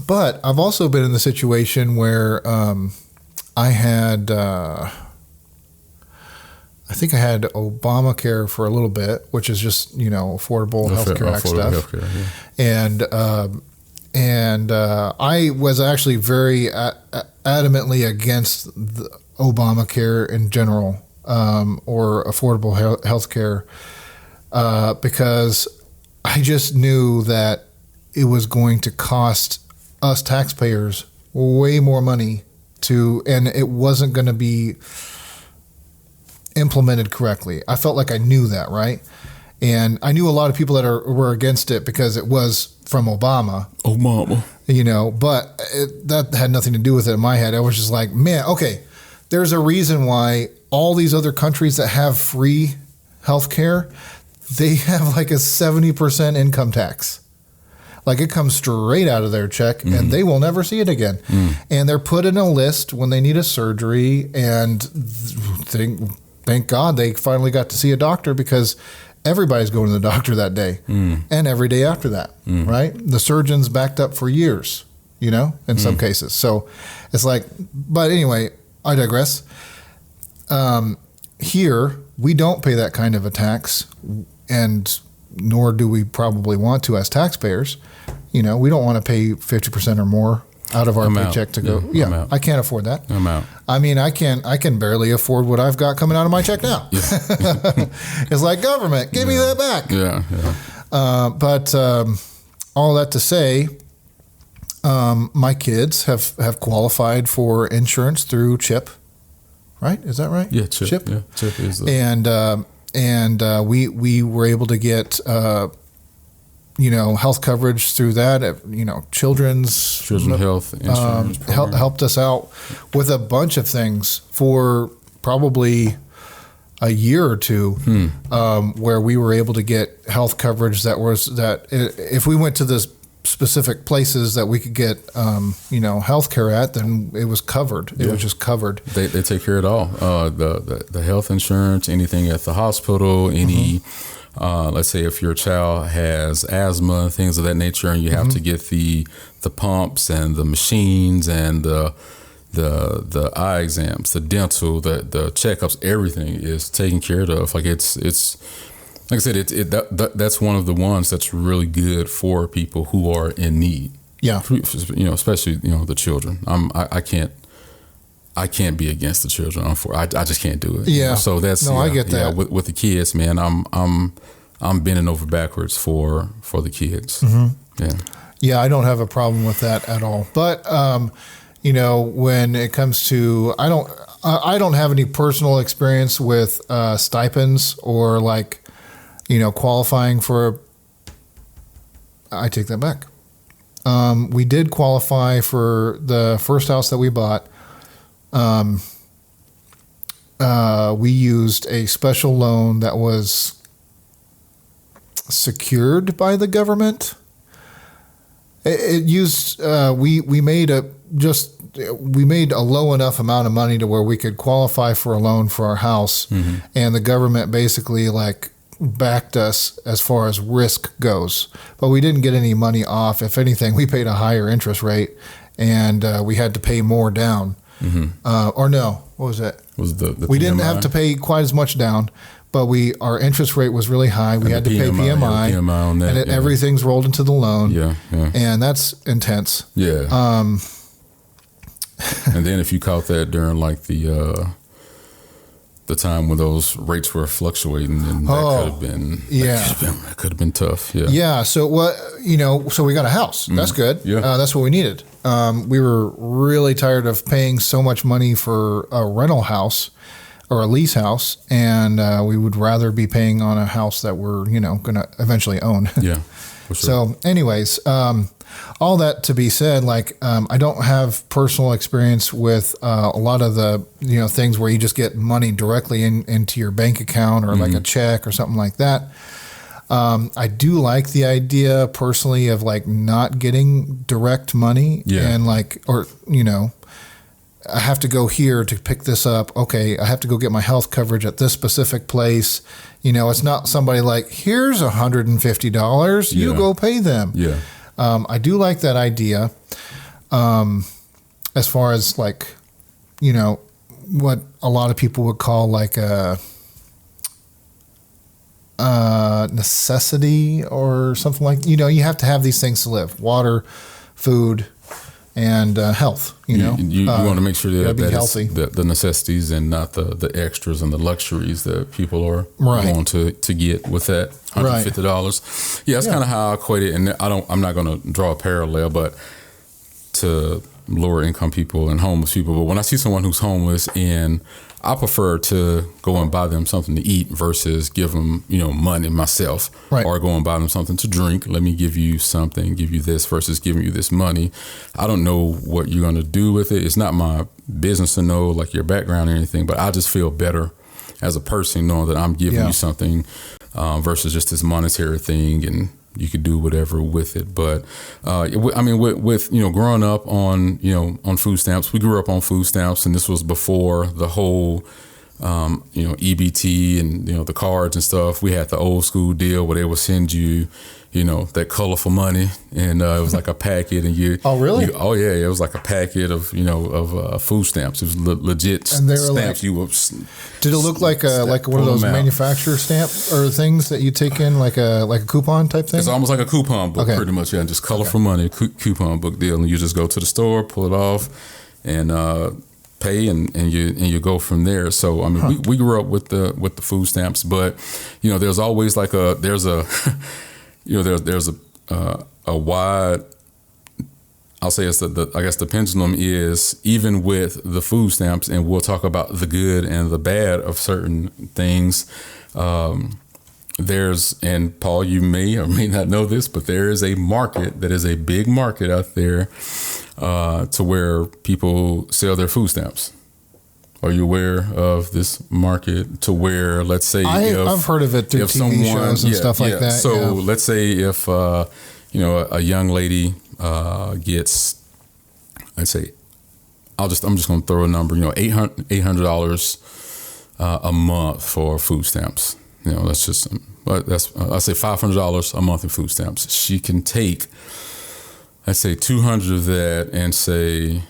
But I've also been in the situation where I had, I think I had Obamacare for a little bit, which is just, Affordable Healthcare Act stuff. Healthcare, And I was actually very adamantly against the Obamacare in general, or affordable health care, because I just knew that it was going to cost us taxpayers way more money and it wasn't going to be implemented correctly. I felt like I knew that, right? And I knew a lot of people that were against it because it was from Obama. But that had nothing to do with it in my head. I was just like, man, okay, there's a reason why all these other countries that have free health care, they have like a 70% income tax. Like it comes straight out of their check and they will never see it again. And they're put in a list when they need a surgery, and thank God they finally got to see a doctor, because everybody's going to the doctor that day and every day after that, right? The surgeon's backed up for years, in some cases. So it's like, but anyway, I digress. Here, we don't pay that kind of a tax, and nor do we probably want to as taxpayers. We don't want to pay 50% or more out of our paycheck to go. Yeah, I can't afford that. I'm out. I mean, I can barely afford what I've got coming out of my check now. It's like, government, give me that back. But all that to say, my kids have qualified for insurance through CHIP, right? Is that right? Yeah, CHIP. Yeah, CHIP is the... And we were able to get health coverage through that. Children's health insurance helped us out with a bunch of things for probably a year or two, where we were able to get health coverage that if we went to the specific places that we could get health care at, then it was covered. It was just covered. They take care of it all. The health insurance, anything at the hospital, any let's say if your child has asthma, things of that nature, and you have to get the pumps and the machines and the eye exams, the dental, the checkups, everything is taken care of. Like it's like I said, that's one of the ones that's really good for people who are in need. Yeah, especially the children. I can't be against the children. I just can't do it. Yeah. So that's I get that. Yeah, with the kids, man, I'm bending over backwards for the kids. Yeah. Yeah, I don't have a problem with that at all. But when it comes to, I don't have any personal experience with stipends or like, qualifying for. I take that back. We did qualify for the first house that we bought. We used a special loan that was secured by the government. It used we made a low enough amount of money to where we could qualify for a loan for our house, and the government basically backed us as far as risk goes, but we didn't get any money off. If anything, we paid a higher interest rate, and we had to pay more down. Or no, what was it? We didn't have to pay quite as much down, but our interest rate was really high. We had to pay PMI, on that, and everything's rolled into the loan. Yeah. And that's intense. Yeah. And then if you caught that during the time when those rates were fluctuating, then that could have been tough. Yeah. Yeah. So so we got a house. That's good. Yeah. That's what we needed. We were really tired of paying so much money for a rental house or a lease house, and we would rather be paying on a house that we're going to eventually own. Yeah. For sure. So, anyways, all that to be said, I don't have personal experience with a lot of the things where you just get money directly into your bank account or like a check or something like that. I do like the idea personally of like not getting direct money and like, or, you know, I have to go here to pick this up. Okay, I have to go get my health coverage at this specific place. You know, it's not somebody like, here's $150. You go pay them. Yeah. I do like that idea. As far as like, you know, what a lot of people would call like a necessity or something like, you know, you have to have these things to live: water, food, and health. You know, you want to make sure that healthy. Is the necessities and not the extras and the luxuries that people are going to get with that $150. Yeah, that's kind of how I equate it. And I'm not going to draw a parallel, but to lower income people and homeless people. But when I see someone who's homeless, and I prefer to go and buy them something to eat versus give them, you know, money myself, or go and buy them something to drink. Let me give you something, give you this versus giving you this money. I don't know what you're going to do with it. It's not my business to know like your background or anything, but I just feel better as a person knowing that I'm giving you something versus just this monetary thing, and you could do whatever with it. But I mean, with you know, growing up on, you know, on food stamps, we grew up on food stamps, and this was before the whole you know, EBT and, you know, the cards and stuff. We had the old school deal where they would send you, you know, that colorful money, and it was like a packet, and you. Oh, really? It was like a packet of, you know, of food stamps. It was legit and they were stamps. Like, did it look like one of those manufacturer stamp or things that you take in like a coupon type thing? It's almost like a coupon book, pretty much. Yeah, just colorful money, coupon book deal, and you just go to the store, pull it off, and pay, and you go from there. So I mean, we grew up with the food stamps, but you know, there's always like there's a wide, I'll say it's I guess the pendulum is, even with the food stamps, and we'll talk about the good and the bad of certain things. And Paul, you may or may not know this, but there is a market that is a big market out there to where people sell their food stamps. Are you aware of this market to where, let's say, I've heard of it through TV shows and stuff like that. So let's say if you know, a young lady gets, let's say, I'm just going to throw a number, you know, $800 a month for food stamps. You know, that's just, I say $500 a month in food stamps. She can take, let's say, 200 of that and say,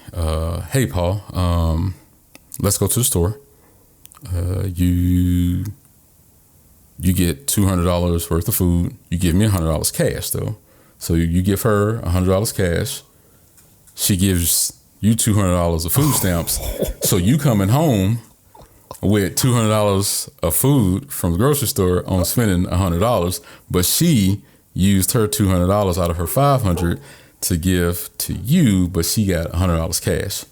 hey, Paul, let's go to the store. You get $200 worth of food. You give me $100 cash, though. So you give her $100 cash. She gives you $200 of food stamps. So you coming home with $200 of food from the grocery store on spending $100, but she used her $200 out of her $500 to give to you, but she got $100 cash.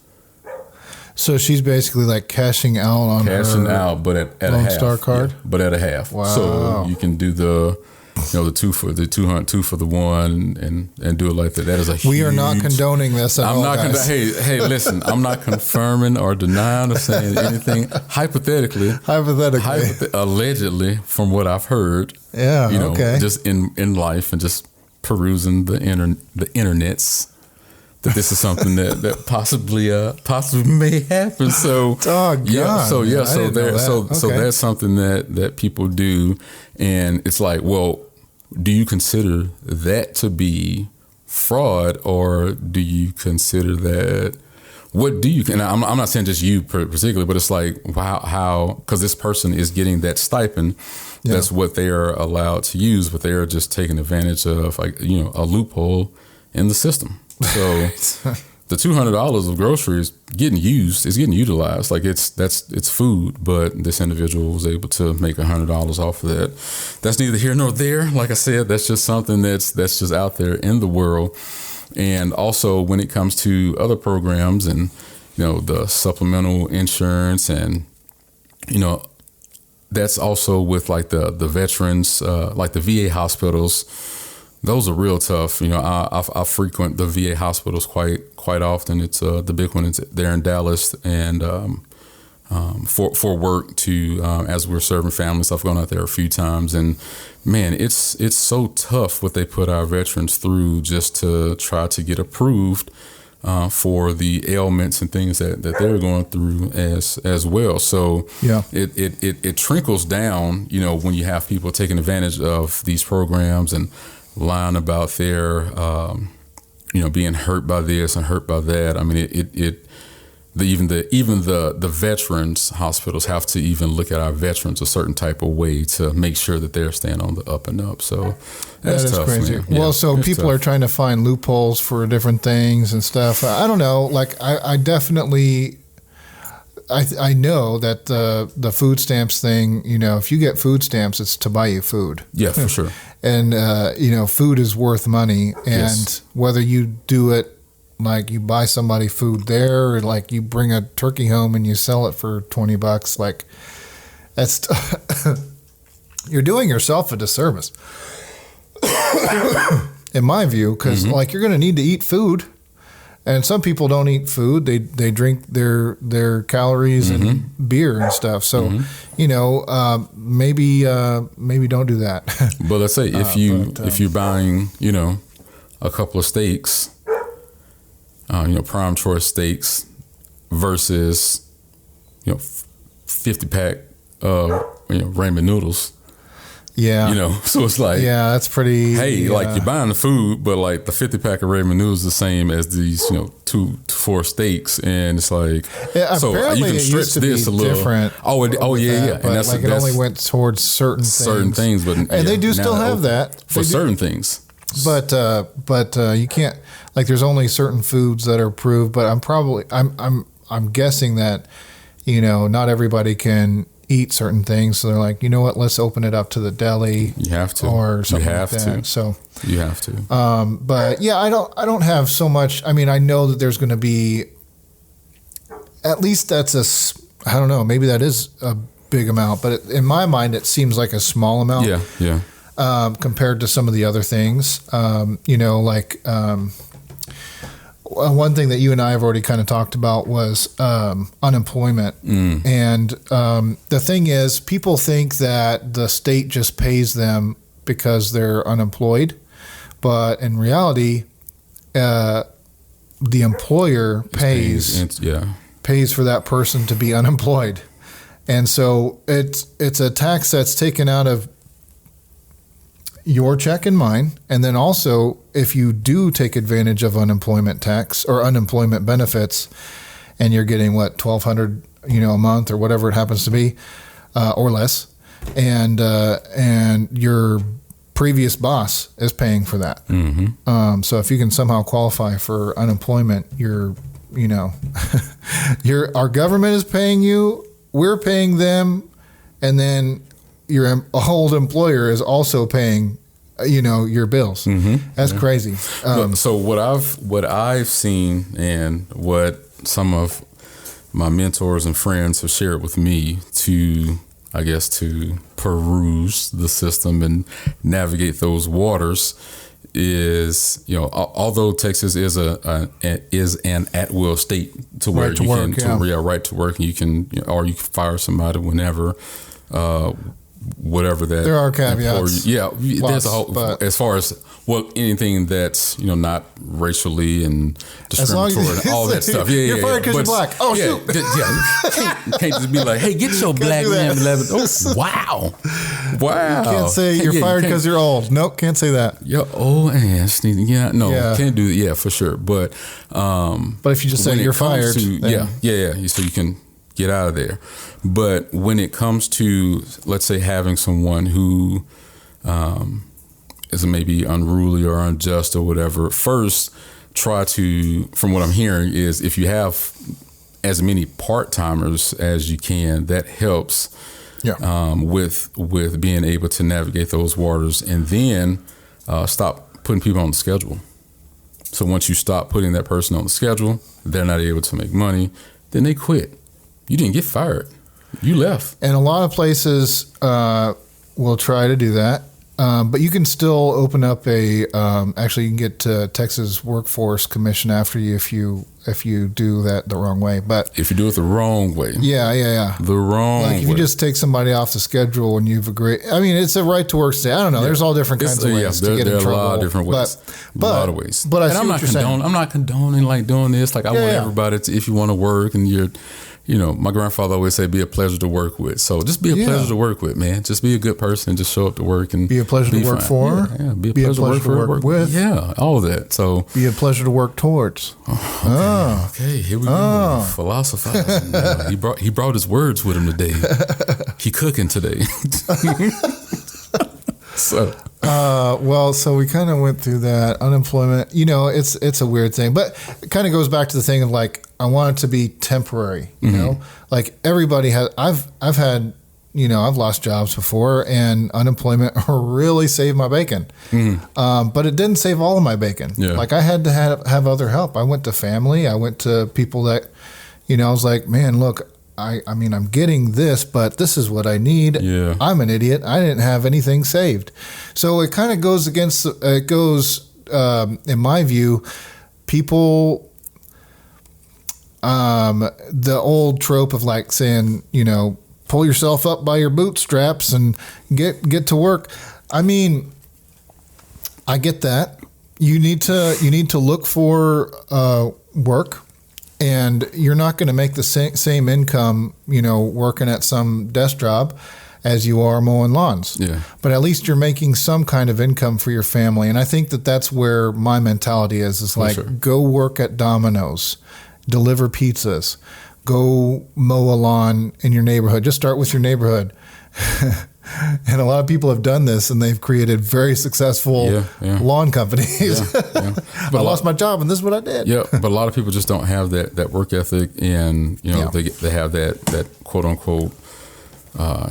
So she's basically like cashing out, but at a half. Star card, but at a half. Wow. So you can do the, you know, the 2 for the 200, 2 for the 1, and do it like that. That is a huge. We are not condoning this at all, guys. Hey, listen, I'm not confirming or denying or saying anything. Hypothetically, allegedly, from what I've heard. Yeah. You know, just in life and just perusing the internets, that this is something that possibly may happen. So so that's something that people do, and it's like, well, do you consider that to be fraud, or do you consider that? What do you? And I'm not saying just you particularly, but it's like, how because this person is getting that stipend. Yeah. That's what they are allowed to use, but they are just taking advantage of, like, you know, a loophole in the system. So the $200 of groceries getting used, is getting utilized. Like it's food, but this individual was able to make $100 off of that. That's neither here nor there. Like I said, that's just something that's just out there in the world. And also when it comes to other programs and, you know, the supplemental insurance, and, you know, that's also with like the veterans, like the VA hospitals. Those are real tough. You know, I frequent the VA hospitals quite often. It's the big one is there in Dallas, and for work to as we're serving families. I've gone out there a few times, and man, it's so tough what they put our veterans through just to try to get approved for the ailments and things that they're going through as well. So it trickles down, when you have people taking advantage of these programs and lying about their, being hurt by this and hurt by that. I mean, even the veterans hospitals have to even look at our veterans a certain type of way to make sure that they're staying on the up and up. So that's tough, crazy. Man. Well, so people are trying to find loopholes for different things and stuff. I don't know. Like I definitely, I know that the food stamps thing, if you get food stamps, it's to buy you food. Yeah, for sure. And, food is worth money. And whether you do it, like you buy somebody food there, or like you bring a turkey home and you sell it for $20, like that's you're doing yourself a disservice, in my view, because like you're going to need to eat food, and some people don't eat food; they drink their calories and beer and stuff. So maybe don't do that. But let's say if you're buying a couple of steaks. Prime choice steaks versus 50 pack ramen noodles. Yeah. So it's like, that's pretty. Hey, like you're buying the food, but like the 50 pack of ramen noodles is the same as these 2 to 4 steaks, and it's like so you can stretch this a little different. Oh yeah. But and it only went towards certain things, but they do still have that for certain things. But you can't, like, there's only certain foods that are approved, but I'm guessing that, not everybody can eat certain things. So they're like, you know what, let's open it up to the deli. You have to. Or something like that. So you have to. But yeah, I don't have so much. I mean, I know that there's going to be, at least I don't know, maybe that is a big amount, but in my mind, it seems like a small amount. Yeah. Compared to some of the other things, one thing that you and I have already kind of talked about was unemployment. And the thing is, people think that the state just pays them because they're unemployed, but in reality, the employer pays for that person to be unemployed, and so it's a tax that's taken out of your check and mine. And then also, if you do take advantage of unemployment tax or unemployment benefits, and you're getting $1,200 a month or whatever it happens to be, or less, and your previous boss is paying for that. So if you can somehow qualify for unemployment, our government is paying you, we're paying them, and then your old employer is also paying, your bills. That's crazy. So what I've seen and what some of my mentors and friends have shared with me to peruse the system and navigate those waters is, although Texas is an at-will state to where right to work, and you can, or you can fire somebody whenever. Whatever that there are caveats. There's a whole as far as anything that's not racially and discriminatory and all that stuff. You're fired because you're black. Oh shoot! Can't just be like, hey, get your black man. Wow. You can't say you're fired because you're old. Nope, can't say that. Your old ass. Can't do that. Yeah, for sure. But if you just say you're fired, so you can get out of there. But when it comes to, let's say, having someone who is maybe unruly or unjust or whatever, first try to, from what I'm hearing, is if you have as many part-timers as you can, that helps with being able to navigate those waters, and then stop putting people on the schedule. So once you stop putting that person on the schedule, they're not able to make money, then they quit. You didn't get fired. You left. And a lot of places will try to do that. But you can still open up actually you can get Texas Workforce Commission after you if you if you do that the wrong way. But if you do it the wrong way, the wrong way. Like if you just take somebody off the schedule and you've agreed. I mean, it's a right to work state. I don't know. There's all different kinds of ways to get in trouble. There are a lot of different ways. A lot of ways. But I'm not condoning like doing this. Like I want everybody to, if you want to work and you're. My grandfather always say, be a pleasure to work with. So just be a pleasure to work with, man. Just be a good person and just show up to work and be a pleasure to work for. Yeah, be a pleasure to work with. Yeah, all of that. So be a pleasure to work towards. Okay, here we go. Philosophizing. He brought his words with him today. He cooking today. So. So we kind of went through that unemployment. It's a weird thing, but it kind of goes back to the thing of like I want it to be temporary. You know, like everybody has. I've had. I've lost jobs before, and unemployment really saved my bacon. But it didn't save all of my bacon. Yeah. Like I had to have other help. I went to family. I went to people that, I was like, man, look. I mean, I'm getting this, but this is what I need. Yeah. I'm an idiot. I didn't have anything saved. So it kind of goes against, in my view, people, the old trope of like saying, pull yourself up by your bootstraps and get to work. I mean, I get that. You need to look for work. And you're not going to make the same income, working at some desk job as you are mowing lawns. Yeah. But at least you're making some kind of income for your family. And I think that's where my mentality is like, go work at Domino's, deliver pizzas, go mow a lawn in your neighborhood. Just start with your neighborhood. And a lot of people have done this, and they've created very successful lawn companies. But I lost my job, and this is what I did. Yeah, but a lot of people just don't have that work ethic, and they have that quote unquote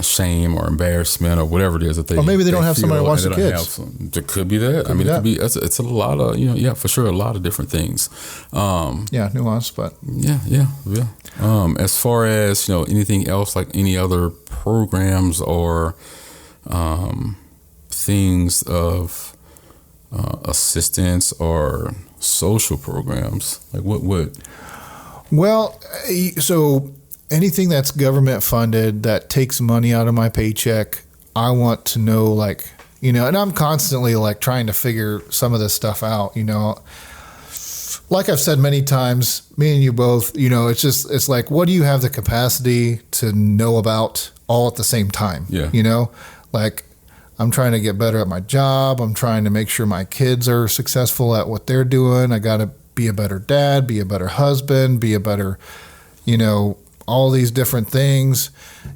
shame or embarrassment or whatever it is that they. Or maybe they don't have somebody to watch the kids. It could be that. It could be. It's a lot of for sure a lot of different things. Nuance, but yeah. As far as anything else, like any other programs or things of assistance or social programs, like what? Well, so. Anything that's government funded that takes money out of my paycheck, I want to know, and I'm constantly trying to figure some of this stuff out, Like I've said many times, me and you both, it's like, what do you have the capacity to know about all at the same time? Yeah. Like I'm trying to get better at my job. I'm trying to make sure my kids are successful at what they're doing. I got to be a better dad, be a better husband, be a better, all these different things,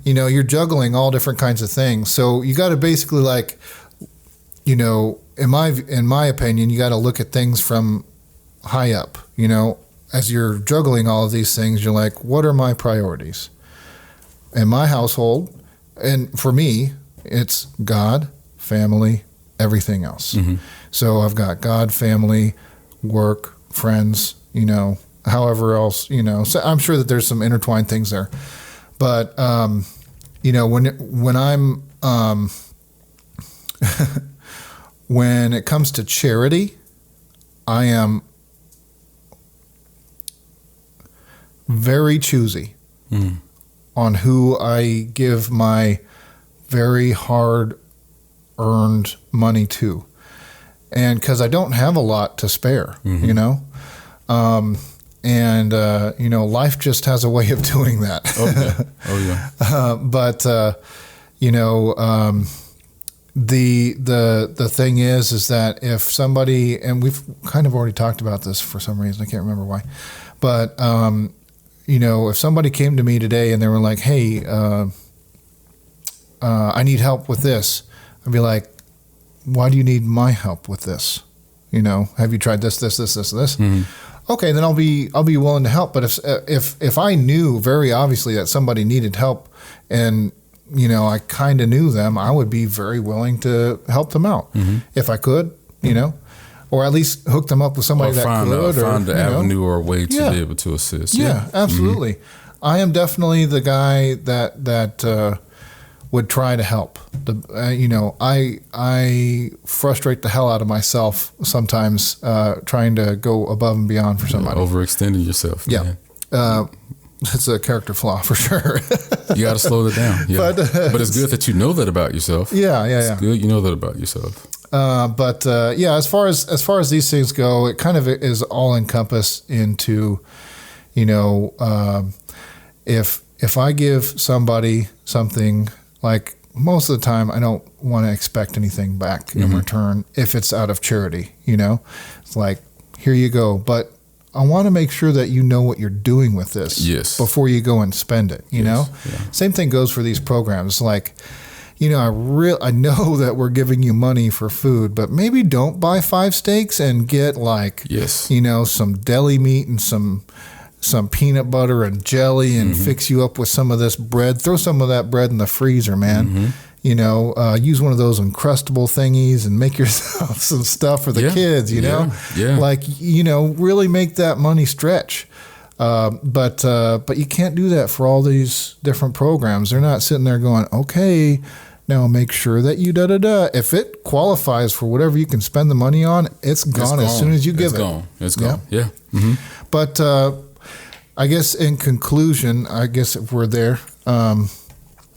you're juggling all different kinds of things. So you got to basically in my opinion, you got to look at things from high up, as you're juggling all of these things, you're like, what are my priorities in my household? And for me, it's God, family, everything else. Mm-hmm. So I've got God, family, work, friends, however else, so I'm sure that there's some intertwined things there, but, when I'm, when it comes to charity, I am very choosy on who I give my very hard earned money to. And cause I don't have a lot to spare, And, life just has a way of doing that. Okay. Oh, yeah. The thing is that if somebody, and we've kind of already talked about this for some reason, I can't remember why, but, if somebody came to me today and they were like, hey, I need help with this, I'd be like, why do you need my help with this? Have you tried this? Mm-hmm. Okay, then I'll be willing to help. But if I knew very obviously that somebody needed help, and I kind of knew them, I would be very willing to help them out if I could, or at least hook them up with somebody that could, or find an avenue or a way to be able to assist. Yeah, absolutely. I am definitely the guy that would try to help. I frustrate the hell out of myself sometimes trying to go above and beyond for somebody. Overextending yourself. Yeah. It's a character flaw for sure. You got to slow that down. Yeah. But it's good that you know that about yourself. Yeah. It's good you know that about yourself. As far as these things go, it kind of is all encompassed into, if I give somebody something, like most of the time, I don't want to expect anything back in return if it's out of charity. It's like, here you go, but I want to make sure that you know what you're doing with this before you go and spend it. Yeah. Same thing goes for these programs. Like, I know that we're giving you money for food, but maybe don't buy 5 steaks and get some deli meat and some peanut butter and jelly and fix you up with some of this bread. Throw some of that bread in the freezer, man. Use one of those Uncrustable thingies and make yourself some stuff for the kids, really make that money stretch. But you can't do that for all these different programs. They're not sitting there going, okay, now make sure that you da-da-da. If it qualifies for whatever you can spend the money on, it's gone as soon as you give it. It's gone. Yeah. But I guess in conclusion, if we're there,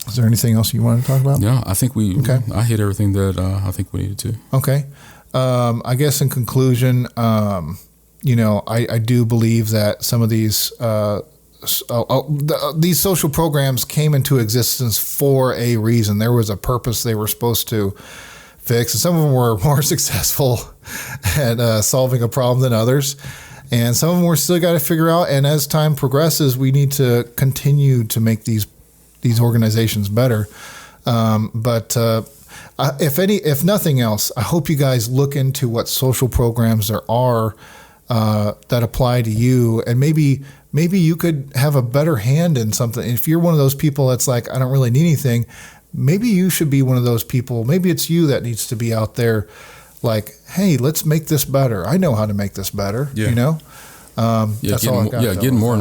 is there anything else you want to talk about? Yeah, I think I hit everything that I think we needed to. Okay. I guess in conclusion, I do believe that some of these social programs came into existence for a reason. There was a purpose they were supposed to fix, and some of them were more successful at solving a problem than others. And some of them we're still got to figure out. And as time progresses, we need to continue to make these organizations better. If nothing else, I hope you guys look into what social programs there are that apply to you, and maybe you could have a better hand in something. If you're one of those people that's like, I don't really need anything, maybe you should be one of those people. Maybe it's you that needs to be out there like, hey, let's make this better. I know how to make this better. Yeah. That's all I got. Getting more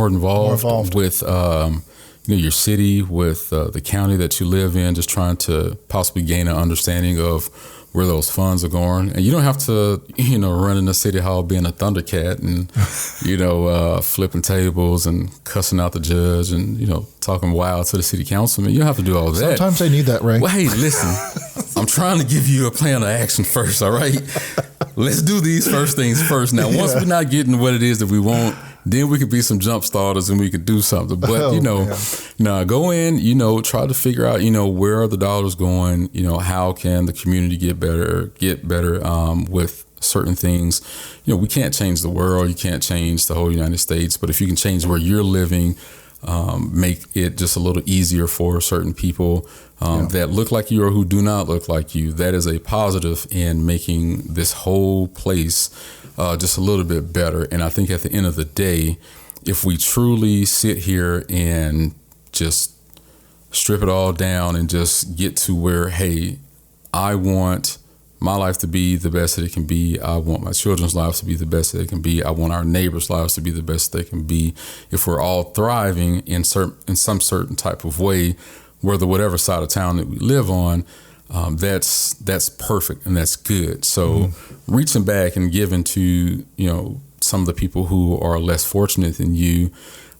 involved with your city, with the county that you live in, just trying to possibly gain an understanding of where those funds are going. And you don't have to, run in the city hall being a Thundercat and, flipping tables and cussing out the judge and, talking wild to the city councilman. You don't have to do all that. Sometimes they need that, Ray. Well, hey, listen, I'm trying to give you a plan of action first, all right? Let's do these first things first. Now, once we're not getting what it is that we want, then we could be some jump starters and we could do something. But, now go in, try to figure out, where are the dollars going? How can the community get better with certain things? We can't change the world. You can't change the whole United States. But if you can change where you're living, make it just a little easier for certain people that look like you or who do not look like you, that is a positive in making this whole place just a little bit better. And I think at the end of the day, if we truly sit here and just strip it all down and just get to where, hey, I want my life to be the best that it can be. I want my children's lives to be the best that it can be. I want our neighbors' lives to be the best they can be. If we're all thriving in some certain type of way, whatever side of town that we live on, that's perfect and that's good. So reaching back and giving to, some of the people who are less fortunate than you,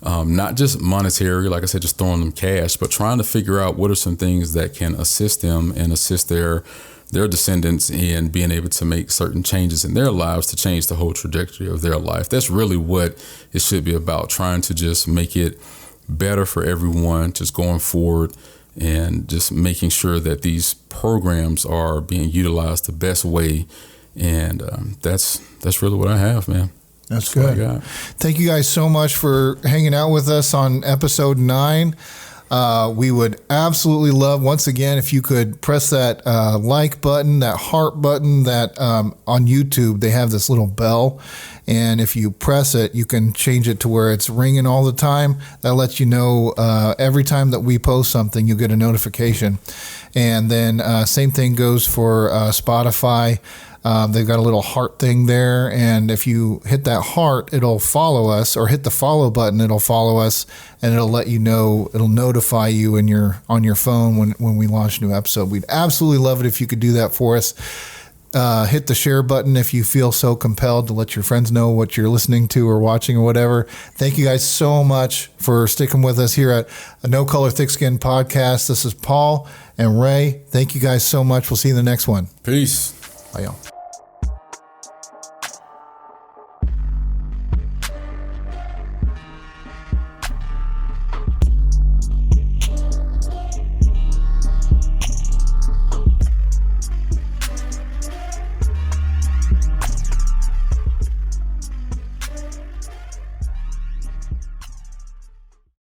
not just monetary, like I said, just throwing them cash, but trying to figure out what are some things that can assist them and assist their descendants in being able to make certain changes in their lives to change the whole trajectory of their life. That's really what it should be about, trying to just make it better for everyone, just going forward and just making sure that these programs are being utilized the best way. And that's really what I have, man. That's good. Thank you guys so much for hanging out with us on episode 9. We would absolutely love, once again, if you could press that like button, that heart button that on YouTube, they have this little bell. And if you press it, you can change it to where it's ringing all the time. That lets you know every time that we post something, you'll get a notification. And then same thing goes for Spotify. They've got a little heart thing there, and if you hit that heart, it'll follow us, or hit the follow button, it'll follow us, and it'll let you know, it'll notify you on your phone when we launch a new episode. We'd absolutely love it if you could do that for us. Hit the share button if you feel so compelled to let your friends know what you're listening to or watching or whatever. Thank you guys so much for sticking with us here at a No Color Thick Skin podcast. This is Paul and Ray. Thank you guys so much. We'll see you in the next one. Peace. Bye, y'all.